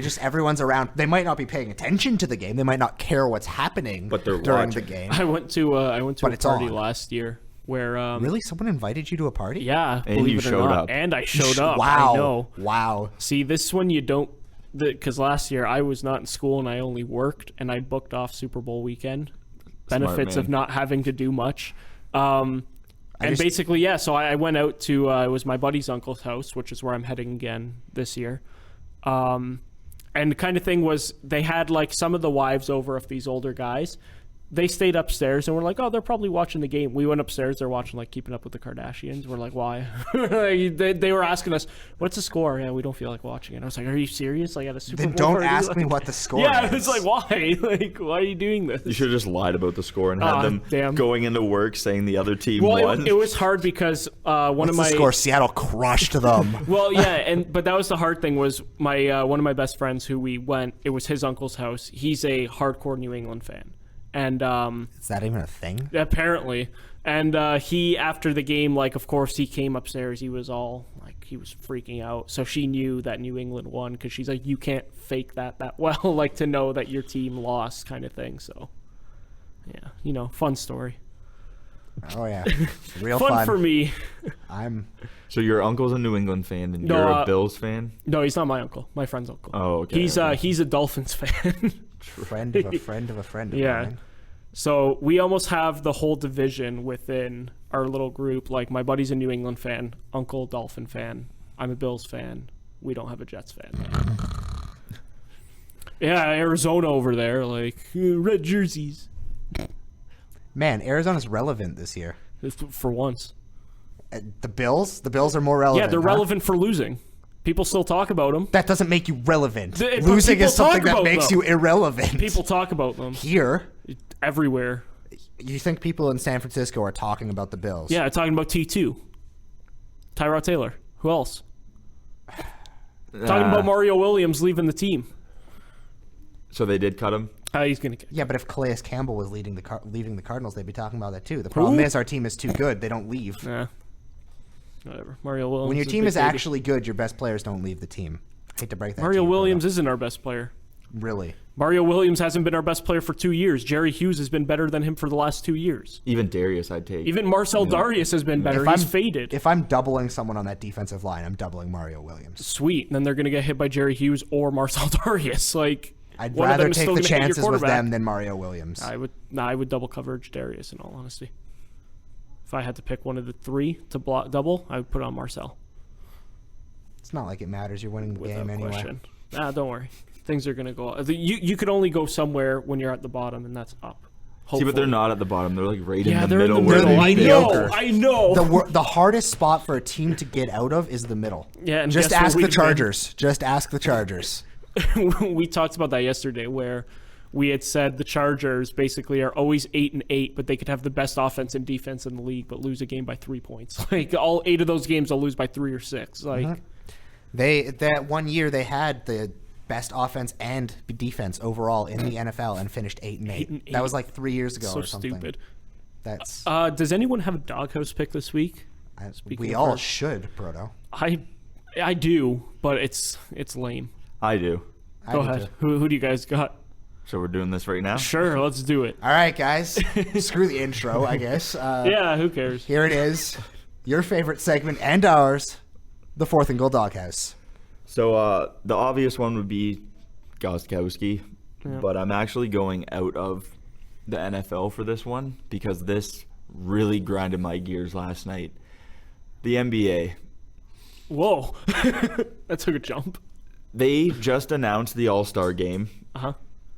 just everyone's around. They might not be paying attention to the game. They might not care what's happening But they're during watching. the game. I went to But a it's party on. last year where Really, someone invited you to a party? yeah, And believe you it or showed not, up. and I showed up. Wow. I know. Wow. See, this one you don't, because last year I was not in school and I only worked, and I booked off Super Bowl weekend. Benefits man. of not having to do much. And just- basically, yeah. So I went out to it was my buddy's uncle's house, which is where I'm heading again this year. And the kind of thing was they had like some of the wives over of these older guys. They stayed upstairs and we're like, oh, they're probably watching the game. We went upstairs. They're watching like Keeping Up with the Kardashians. We're like, why? they were asking us, what's the score? Yeah, we don't feel like watching it. I was like, are you serious? Like at a Super Then Bowl don't party? ask me Like- what the score Yeah, is. it's like, why? Like, why are you doing this? You should have just lied about the score and had Ah, them damn. going into work saying the other team Well, won. it was hard because one What's of the my score? Seattle crushed them. well, yeah, but that was the hard thing was my one of my best friends who we went. It was his uncle's house. He's a hardcore New England fan, and Is that even a thing? apparently, and he after the game, like of course he came upstairs. He was all like he was freaking out. So she knew that New England won because she's like, you can't fake that well, like to know that your team lost, kind of thing. So yeah, fun story. Oh yeah, real Fun fun for me. So your uncle's a New England fan and No, you're a Bills fan? No, he's not my uncle. My friend's uncle. Oh, okay. He's a Dolphins fan. friend of a friend of a friend of Yeah. mine. So we almost have the whole division within our little group. Like my buddy's a New England fan, uncle Dolphin fan. I'm a Bills fan. We don't have a Jets fan. Yeah, Arizona over there, like red jerseys. Man, Arizona's relevant this year. For once. The Bills are more relevant. Yeah, they're huh? relevant for losing. People still talk about them. That doesn't make you relevant. But Losing people is something talk that about makes them. you irrelevant. People talk about them Here, everywhere. you think people in San Francisco are talking about the Bills? Yeah, talking about T2. Tyrod Taylor. Who else? Talking about Mario Williams leaving the team. So they did cut him? He's going to get. Yeah, but if Calais Campbell was leaving the Cardinals, they'd be talking about that too. The problem is our team is too good. They don't leave. Nah. Whatever. Mario Williams. When your a team big is baby. actually good, your best players don't leave the team. I hate to break that. Mario to you, Williams isn't our best player. Bruno. Really? Mario Williams hasn't been our best player for 2 years. Jerry Hughes has been better than him for the last 2 years. Even Darius I'd take. Even Marcel Darius has been better. He's faded. If I'm doubling someone on that defensive line, I'm doubling Mario Williams. Sweet. And then they're going to get hit by Jerry Hughes or Marcel Darius. Like, I'd one of them rather is take still the gonna hit your chances with quarterback. them than Mario Williams. I would double coverage Darius in all honesty. If I had to pick one of the three to block double, I would put on Marcel. It's not like it matters. You're winning the Without game anyway. question. Don't worry. Things are gonna go. You could only go somewhere when you're at the bottom, and that's up. See, but they're not at the bottom. They're like right in the they're middle. in the where middle. they I fit. know. I know. The hardest spot for a team to get out of is the middle. Yeah, and just guess what ask we the did? Chargers. Just ask the Chargers. We talked about that yesterday, where we had said the Chargers basically are always 8-8, but they could have the best offense and defense in the league, but lose a game by 3 points. Like all 8 of those games, they'll lose by 3 or 6. Like That one year they had the best offense and defense overall in the NFL and finished 8-8. That was like 3 years ago so or something. stupid. That's Does anyone have a doghouse pick this week? we all should, Proto. I do, but it's lame. I do. Go ahead. Who do you guys got? So we're doing this right now? Sure, let's do it. All right, guys. Screw the intro, I guess. Yeah, who cares? Here it is. Your favorite segment and ours, the Fourth and Goal Doghouse. So the obvious one would be Gostkowski, but I'm actually going out of the NFL for this one because this really grinded my gears last night. The NBA. Whoa. That took a jump. They just announced the All-Star game Uh-huh.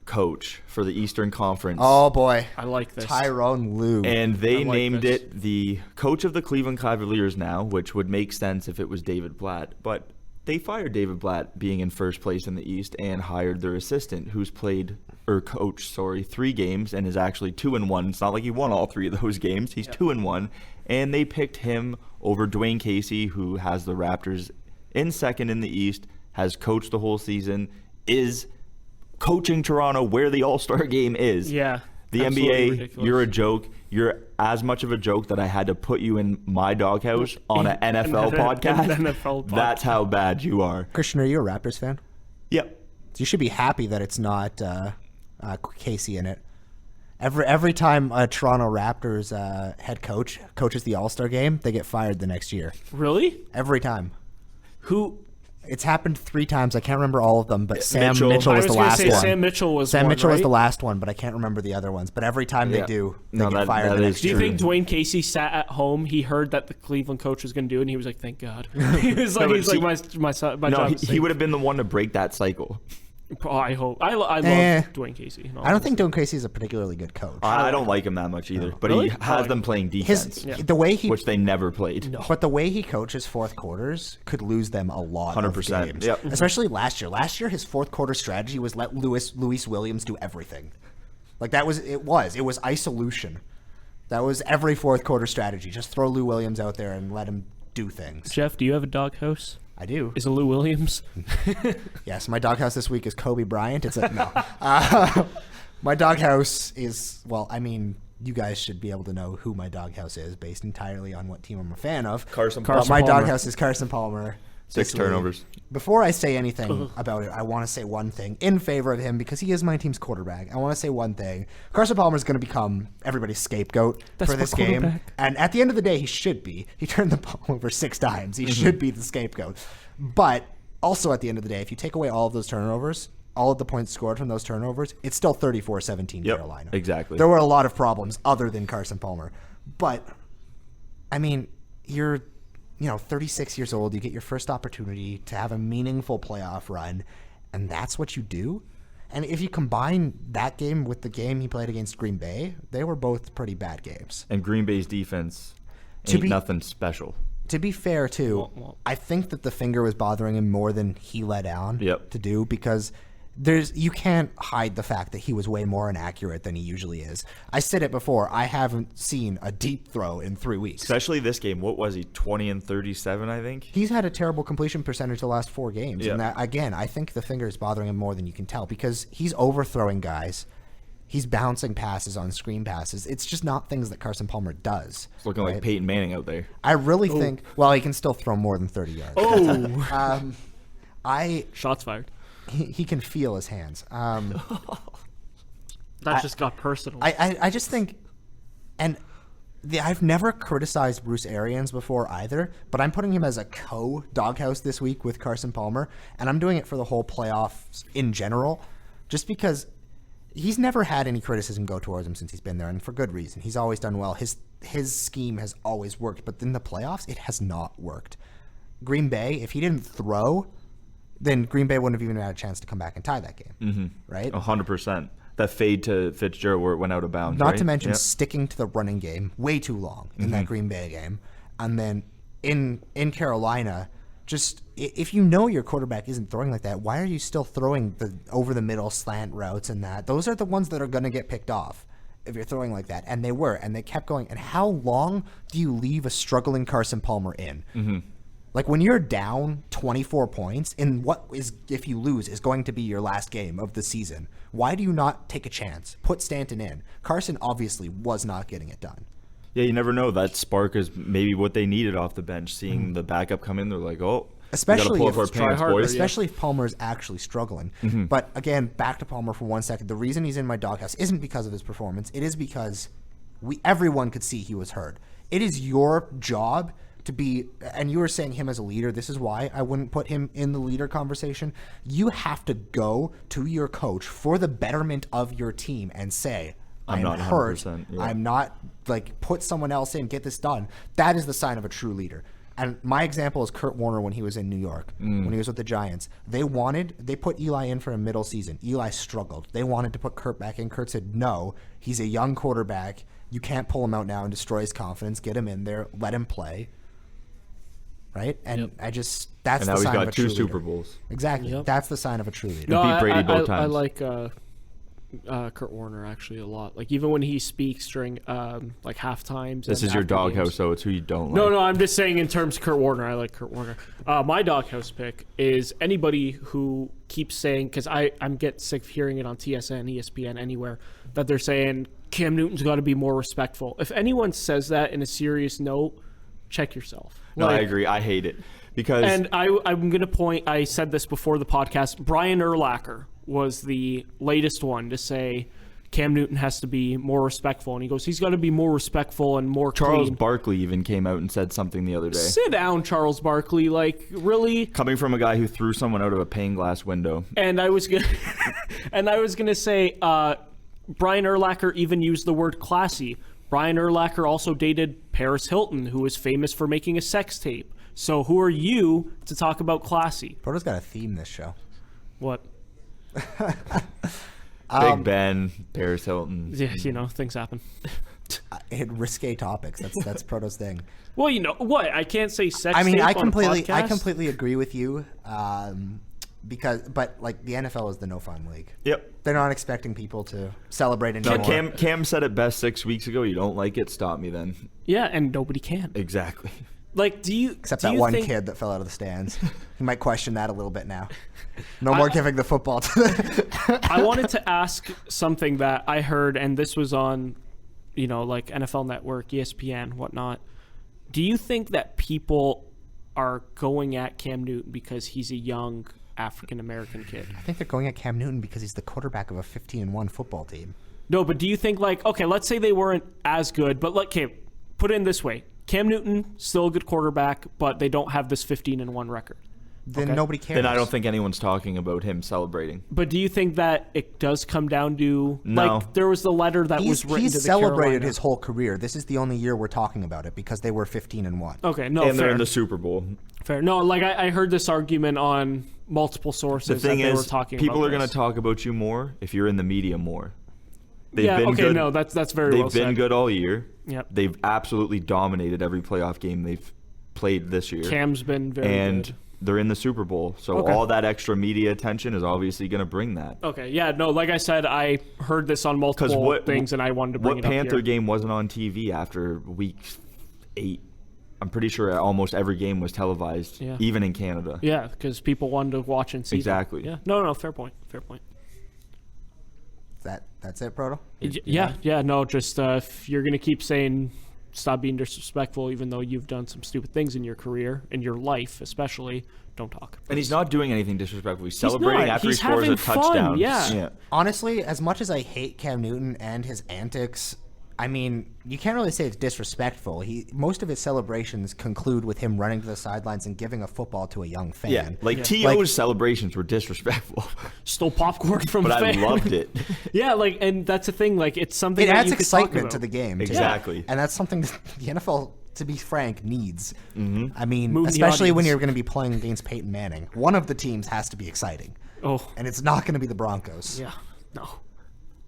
coach for the Eastern Conference. Oh, boy. I like this. Tyrone Lue. And they I like named this. it the coach of the Cleveland Cavaliers now, which would make sense if it was David Blatt. But they fired David Blatt being in first place in the East and hired their assistant who's coached 3 games and is actually 2-1. It's not like he won all 3 of those games. He's 2-1. And they picked him over Dwayne Casey, who has the Raptors in second in the East, has coached the whole season, is coaching Toronto where the All-Star game is. Yeah. The absolutely NBA, ridiculous. you're a joke. You're as much of a joke that I had to put you in my doghouse on an NFL podcast. An NFL podcast. That's how bad you are. Christian, are you a Raptors fan? Yep. You should be happy that it's not Casey in it. Every time a Toronto Raptors head coach coaches the All-Star game, they get fired the next year. Really? Every time. Who? It's happened 3 times. I can't remember all of them, but Sam Mitchell. Mitchell I was was the going to last say one. Sam Mitchell was Sam one, Mitchell was right? the last one, but I can't remember the other ones. But every time they Yeah. do, they No, get that- fired that the is next Do you year. think Dwayne Casey sat at home? He heard that the Cleveland coach was going to do it, and he was like, "Thank God." He was like, "My No, job." he would have been the one to break that cycle. Oh, I hope. I love Dwayne Casey. in all I don't think honesty. Dwayne Casey is a particularly good coach. I don't like him that much either, but Really? he has them playing defense, The way he which they never played. But the way he coaches fourth quarters could lose them a lot 100%, of games. yep. Especially last year. Last year, his fourth quarter strategy was let Luis Williams do everything. Like it was isolation. That was every fourth quarter strategy. Just throw Lou Williams out there and let him do things. Jeff, do you have a doghouse? I do. Is it Lou Williams? Yes, my doghouse this week is Kobe Bryant. It's no. My doghouse is, well, I mean, you guys should be able to know who my doghouse is based entirely on what team I'm a fan of. Carson But my Palmer. doghouse is Carson Palmer. 6 this week. turnovers. Before I say anything about it, I want to say one thing in favor of him because he is my team's quarterback. I want to say one thing. Carson Palmer is going to become everybody's scapegoat That's for this my game. quarterback. And at the end of the day, he should be. He turned the ball over 6 times. He should be the scapegoat. But also at the end of the day, if you take away all of those turnovers, all of the points scored from those turnovers, it's still 34-17 Yep, Carolina. exactly. There were a lot of problems other than Carson Palmer. But, I mean, you're 36 years old, you get your first opportunity to have a meaningful playoff run, and that's what you do? And if you combine that game with the game he played against Green Bay, they were both pretty bad games. And Green Bay's defense To ain't be- nothing special. To be fair, too, I think that the finger was bothering him more than he let on Yep. to do because you can't hide the fact that he was way more inaccurate than he usually is. I said it before. I haven't seen a deep throw in 3 weeks. Especially this game. What was he? 20 and 37, I think. He's had a terrible completion percentage the last 4 games. Yeah. And that, again, I think the finger is bothering him more than you can tell because he's overthrowing guys. He's bouncing passes on screen passes. It's just not things that Carson Palmer does. It's looking like Peyton Manning out there. I really think, well, he can still throw more than 30 yards. Oh, shots fired. He can feel his hands. That just got personal. I just think, and I've never criticized Bruce Arians before either, but I'm putting him as a co-doghouse this week with Carson Palmer, and I'm doing it for the whole playoffs in general just because he's never had any criticism go towards him since he's been there, and for good reason. He's always done well. His scheme has always worked, but in the playoffs, it has not worked. Green Bay, if he didn't throw, then Green Bay wouldn't have even had a chance to come back and tie that game, right? 100%. That fade to Fitzgerald where it went out of bounds. Not to mention sticking to the running game way too long in that Green Bay game, and then in Carolina, just if you know your quarterback isn't throwing like that, why are you still throwing the over the middle slant routes and that? Those are the ones that are going to get picked off if you're throwing like that, and they were, and they kept going. And how long do you leave a struggling Carson Palmer in? Like when you're down 24 points in what is, if you lose, is going to be your last game of the season, why do you not take a chance? Put Stanton in. Carson obviously was not getting it done. Yeah, you never know. That spark is maybe what they needed off the bench. Seeing the backup come in, they're like, oh, especially we gotta pull up our pants, boys. Especially if Palmer is actually struggling. But again, back to Palmer for 1 second. The reason he's in my doghouse isn't because of his performance. It is because everyone could see he was hurt. It is your job to be, and you were saying him as a leader. This is why I wouldn't put him in the leader conversation. You have to go to your coach for the betterment of your team and say, I'm not hurt. Yeah. I'm not, like, put someone else in, get this done. That is the sign of a true leader. And my example is Kurt Warner when he was in New York, when he was with the Giants. They put Eli in for a middle season. Eli struggled. They wanted to put Kurt back in. Kurt said, no, he's a young quarterback. You can't pull him out now and destroy his confidence. Get him in there. Let him play. Right? And that's the sign of a true leader. And now he's got 2 Super Bowls. Exactly. Yep. That's the sign of a true leader. No, beat Brady both times. I like Kurt Warner actually a lot. Like even when he speaks during like half times. This is your doghouse, so it's who you don't like. No, I'm just saying in terms of Kurt Warner. I like Kurt Warner. My doghouse pick is anybody who keeps saying, because I'm get sick of hearing it on TSN, ESPN, anywhere, that they're saying Cam Newton's got to be more respectful. If anyone says that in a serious note, check yourself. No, I agree. I hate it because. And I'm going to point. I said this before the podcast. Brian Urlacher was the latest one to say Cam Newton has to be more respectful, and he goes, he's got to be more respectful and more Charles clean. Barkley even came out and said something the other day. Sit down, Charles Barkley. Like, really? Coming from a guy who threw someone out of a pane glass window. And I was gonna say, Brian Urlacher even used the word classy. Brian Urlacher also dated Paris Hilton, who was famous for making a sex tape. So who are you to talk about classy? Proto's got a theme this show. What? Big Ben, Paris Hilton. Yeah, things happen. Hit risque topics. That's Proto's thing. Well, you know what? I can't say sex. I mean, tape I on a completely podcast. agree with you. But like the NFL is the no fun league. Yep. They're not expecting people to celebrate anymore. No, Cam said it best 6 weeks ago. You don't like it, stop me then. Yeah, and nobody can. Exactly. Like, except that one kid that fell out of the stands. He might question that a little bit now. No more giving the football to I wanted to ask something that I heard, and this was on, like NFL Network, ESPN, whatnot. Do you think that people are going at Cam Newton because he's a young African-American kid? I think they're going at Cam Newton because he's the quarterback of a 15-1 football team. No, but do you think, like, okay, let's say they weren't as good, but put it in this way. Cam Newton, still a good quarterback, but they don't have this 15-1 record. Then nobody cares. Then I don't think anyone's talking about him celebrating. But do you think that it does come down to, No. like, there was the letter that was written to the He's celebrated Carolina. his whole career. This is the only year we're talking about it because they were 15-1. Okay, no, And fair. they're in the Super Bowl. Fair. No, like I heard this argument on multiple sources. The thing that they is, were talking people about are going to this. talk about you more if you're in the media more. They've Yeah, been okay, good. no, that's very They've well been said. good all year. Yep. They've absolutely dominated every playoff game they've played this year. Cam's been very and good. they're in the Super Bowl, so Okay. all that extra media attention is obviously going to bring that. Okay, yeah, no, like I said, I heard this on multiple things, and I wanted to bring it What up Panther here. game wasn't on TV after week 8? I'm pretty sure almost every game was televised, Yeah. even in Canada. Yeah, because people wanted to watch and see. Exactly. Them. Yeah, no, fair point. That's it, Proto? Yeah, no, just if you're gonna keep saying stop being disrespectful, even though you've done some stupid things in your career, in your life especially, don't talk. And he's not doing anything disrespectful. He's celebrating not. after He's he scores a having fun, touchdown. yeah. Honestly, as much as I hate Cam Newton and his antics, I mean, you can't really say it's disrespectful. Most of his celebrations conclude with him running to the sidelines and giving a football to a young fan. Yeah, like T.O.'s celebrations were disrespectful. Stole popcorn from but fans. I loved it. Yeah, like, and that's the thing. Like, it's something It that adds you could talk excitement about. to the game. Too. Exactly. And that's something that the NFL, to be frank, needs. Mm-hmm. I mean, Move the especially when audience. you're going to be playing against Peyton Manning. One of the teams has to be exciting. Oh, And it's not going to be the Broncos. yeah. No.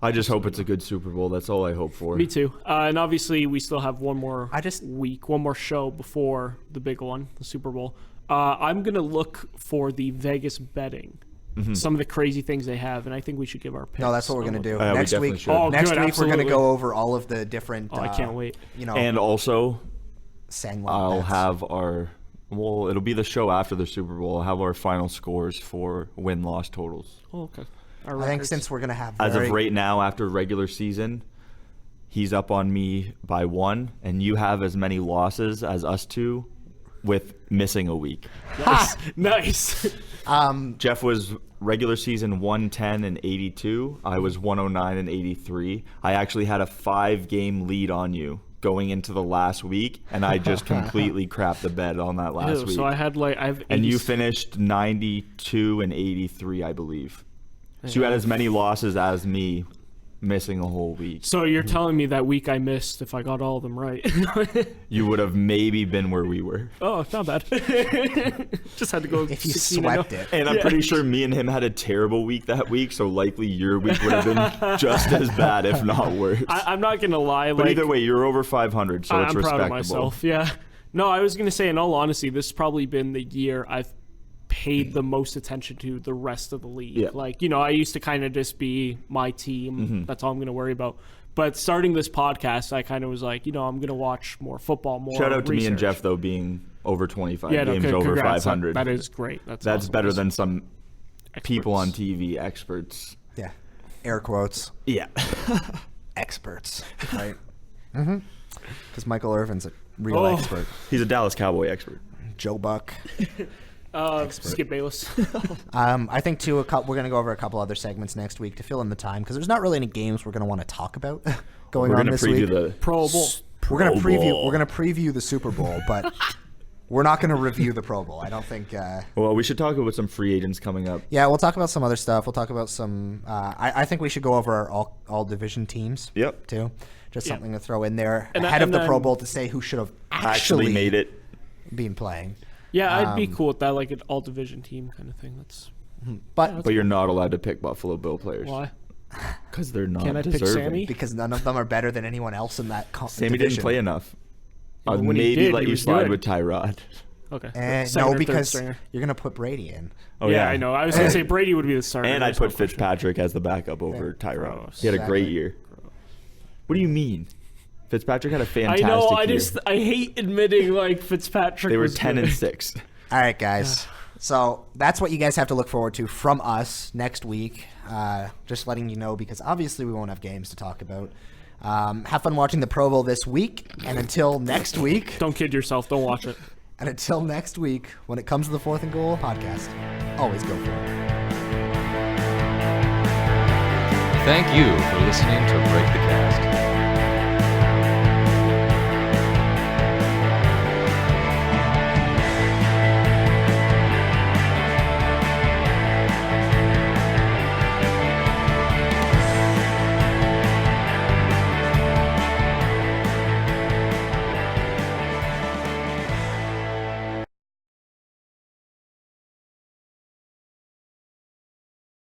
I just hope it's a good Super Bowl. That's all I hope for. Me too. And obviously, we still have one more one more show before the big one, the Super Bowl. I'm going to look for the Vegas betting, some of the crazy things they have, and I think we should give our picks. No, that's what we're going to do. we Next definitely week, should. Oh, next good, week we're absolutely. going to go over all of the different. Oh, I can't wait. And also, I'll bets. have it'll be the show after the Super Bowl. I'll have our final scores for win-loss totals. Oh, okay. I think since we're going to have As of right now, after regular season, he's up on me by 1, and you have as many losses as us two with missing a week. Nice. Jeff was regular season 110 and 82. I was 109 and 83. I actually had a 5-game lead on you going into the last week, and I just completely crapped the bed on that last week. So I have And you finished 92 and 83, I believe. So you had as many losses as me, missing a whole week. So you're telling me that week I missed, if I got all of them right. You would have maybe been where we were. Oh, not bad. Just had to go. If you 16 swept and it. And I'm pretty sure me and him had a terrible week that week, so likely your week would have been just as bad, if not worse. I'm not gonna lie. But like, either way, you're over 500, so it's I'm respectable. proud of myself. Yeah. No, I was gonna say, in all honesty, this has probably been the year I've paid the most attention to the rest of the league. Yeah. Like, I used to kind of just be my team. That's all I'm gonna worry about. But starting this podcast, I kind of was like, I'm gonna watch more football, more. Shout out to me and research. Jeff, though, being over 25 Yeah, games over congrats. 500. That is great. That's That's awesome. better than some people on Experts. TV, experts. Yeah. Air quotes. Yeah. Experts. Right? Because Michael Irvin's a real expert. He's a Dallas Cowboy expert. Joe Buck. Skip Bayless. I think, too, we're going to go over a couple other segments next week to fill in the time, because there's not really any games we're going to want to talk about going We're on going to this week. preview the Pro Bowl. We're going to Pro Bowl. preview the Super Bowl, but we're not going to review the Pro Bowl. I don't think. Well, we should talk about some free agents coming up. Yeah, we'll talk about some other stuff. We'll talk about some. I think we should go over our all division teams. Yep. Too, just something to throw in there And ahead of and the Pro then- Bowl to say who should have Actually made it. been playing. Yeah, I'd be cool with that, like an all division team kind of thing. That's But But you're not allowed to pick Buffalo Bill players. why. Because they're not Can I pick deserving. Sammy? because none of them are better than anyone else in that Sammy division. didn't play enough. Yeah, I'd but when he maybe did, let he you was slide good. with Tyrod. Okay. And Second or no, third because stringer. you're gonna put Brady in. Oh, yeah, I know. I was gonna say Brady would be the starter. And I There's no put question. Fitzpatrick as the backup over Tyrod. Gross. He had a great Exactly. year. What do you mean? Fitzpatrick had a I fantastic know. year. I hate admitting like Fitzpatrick. They were was 10 good. and 6. All right, guys. So that's what you guys have to look forward to from us next week. Just letting you know, because obviously we won't have games to talk about. Have fun watching the Pro Bowl this week, and until next week. Don't kid yourself. Don't watch it. And until next week, when it comes to the 4th and Goal podcast, always go for it. Thank you for listening to Break the Cast.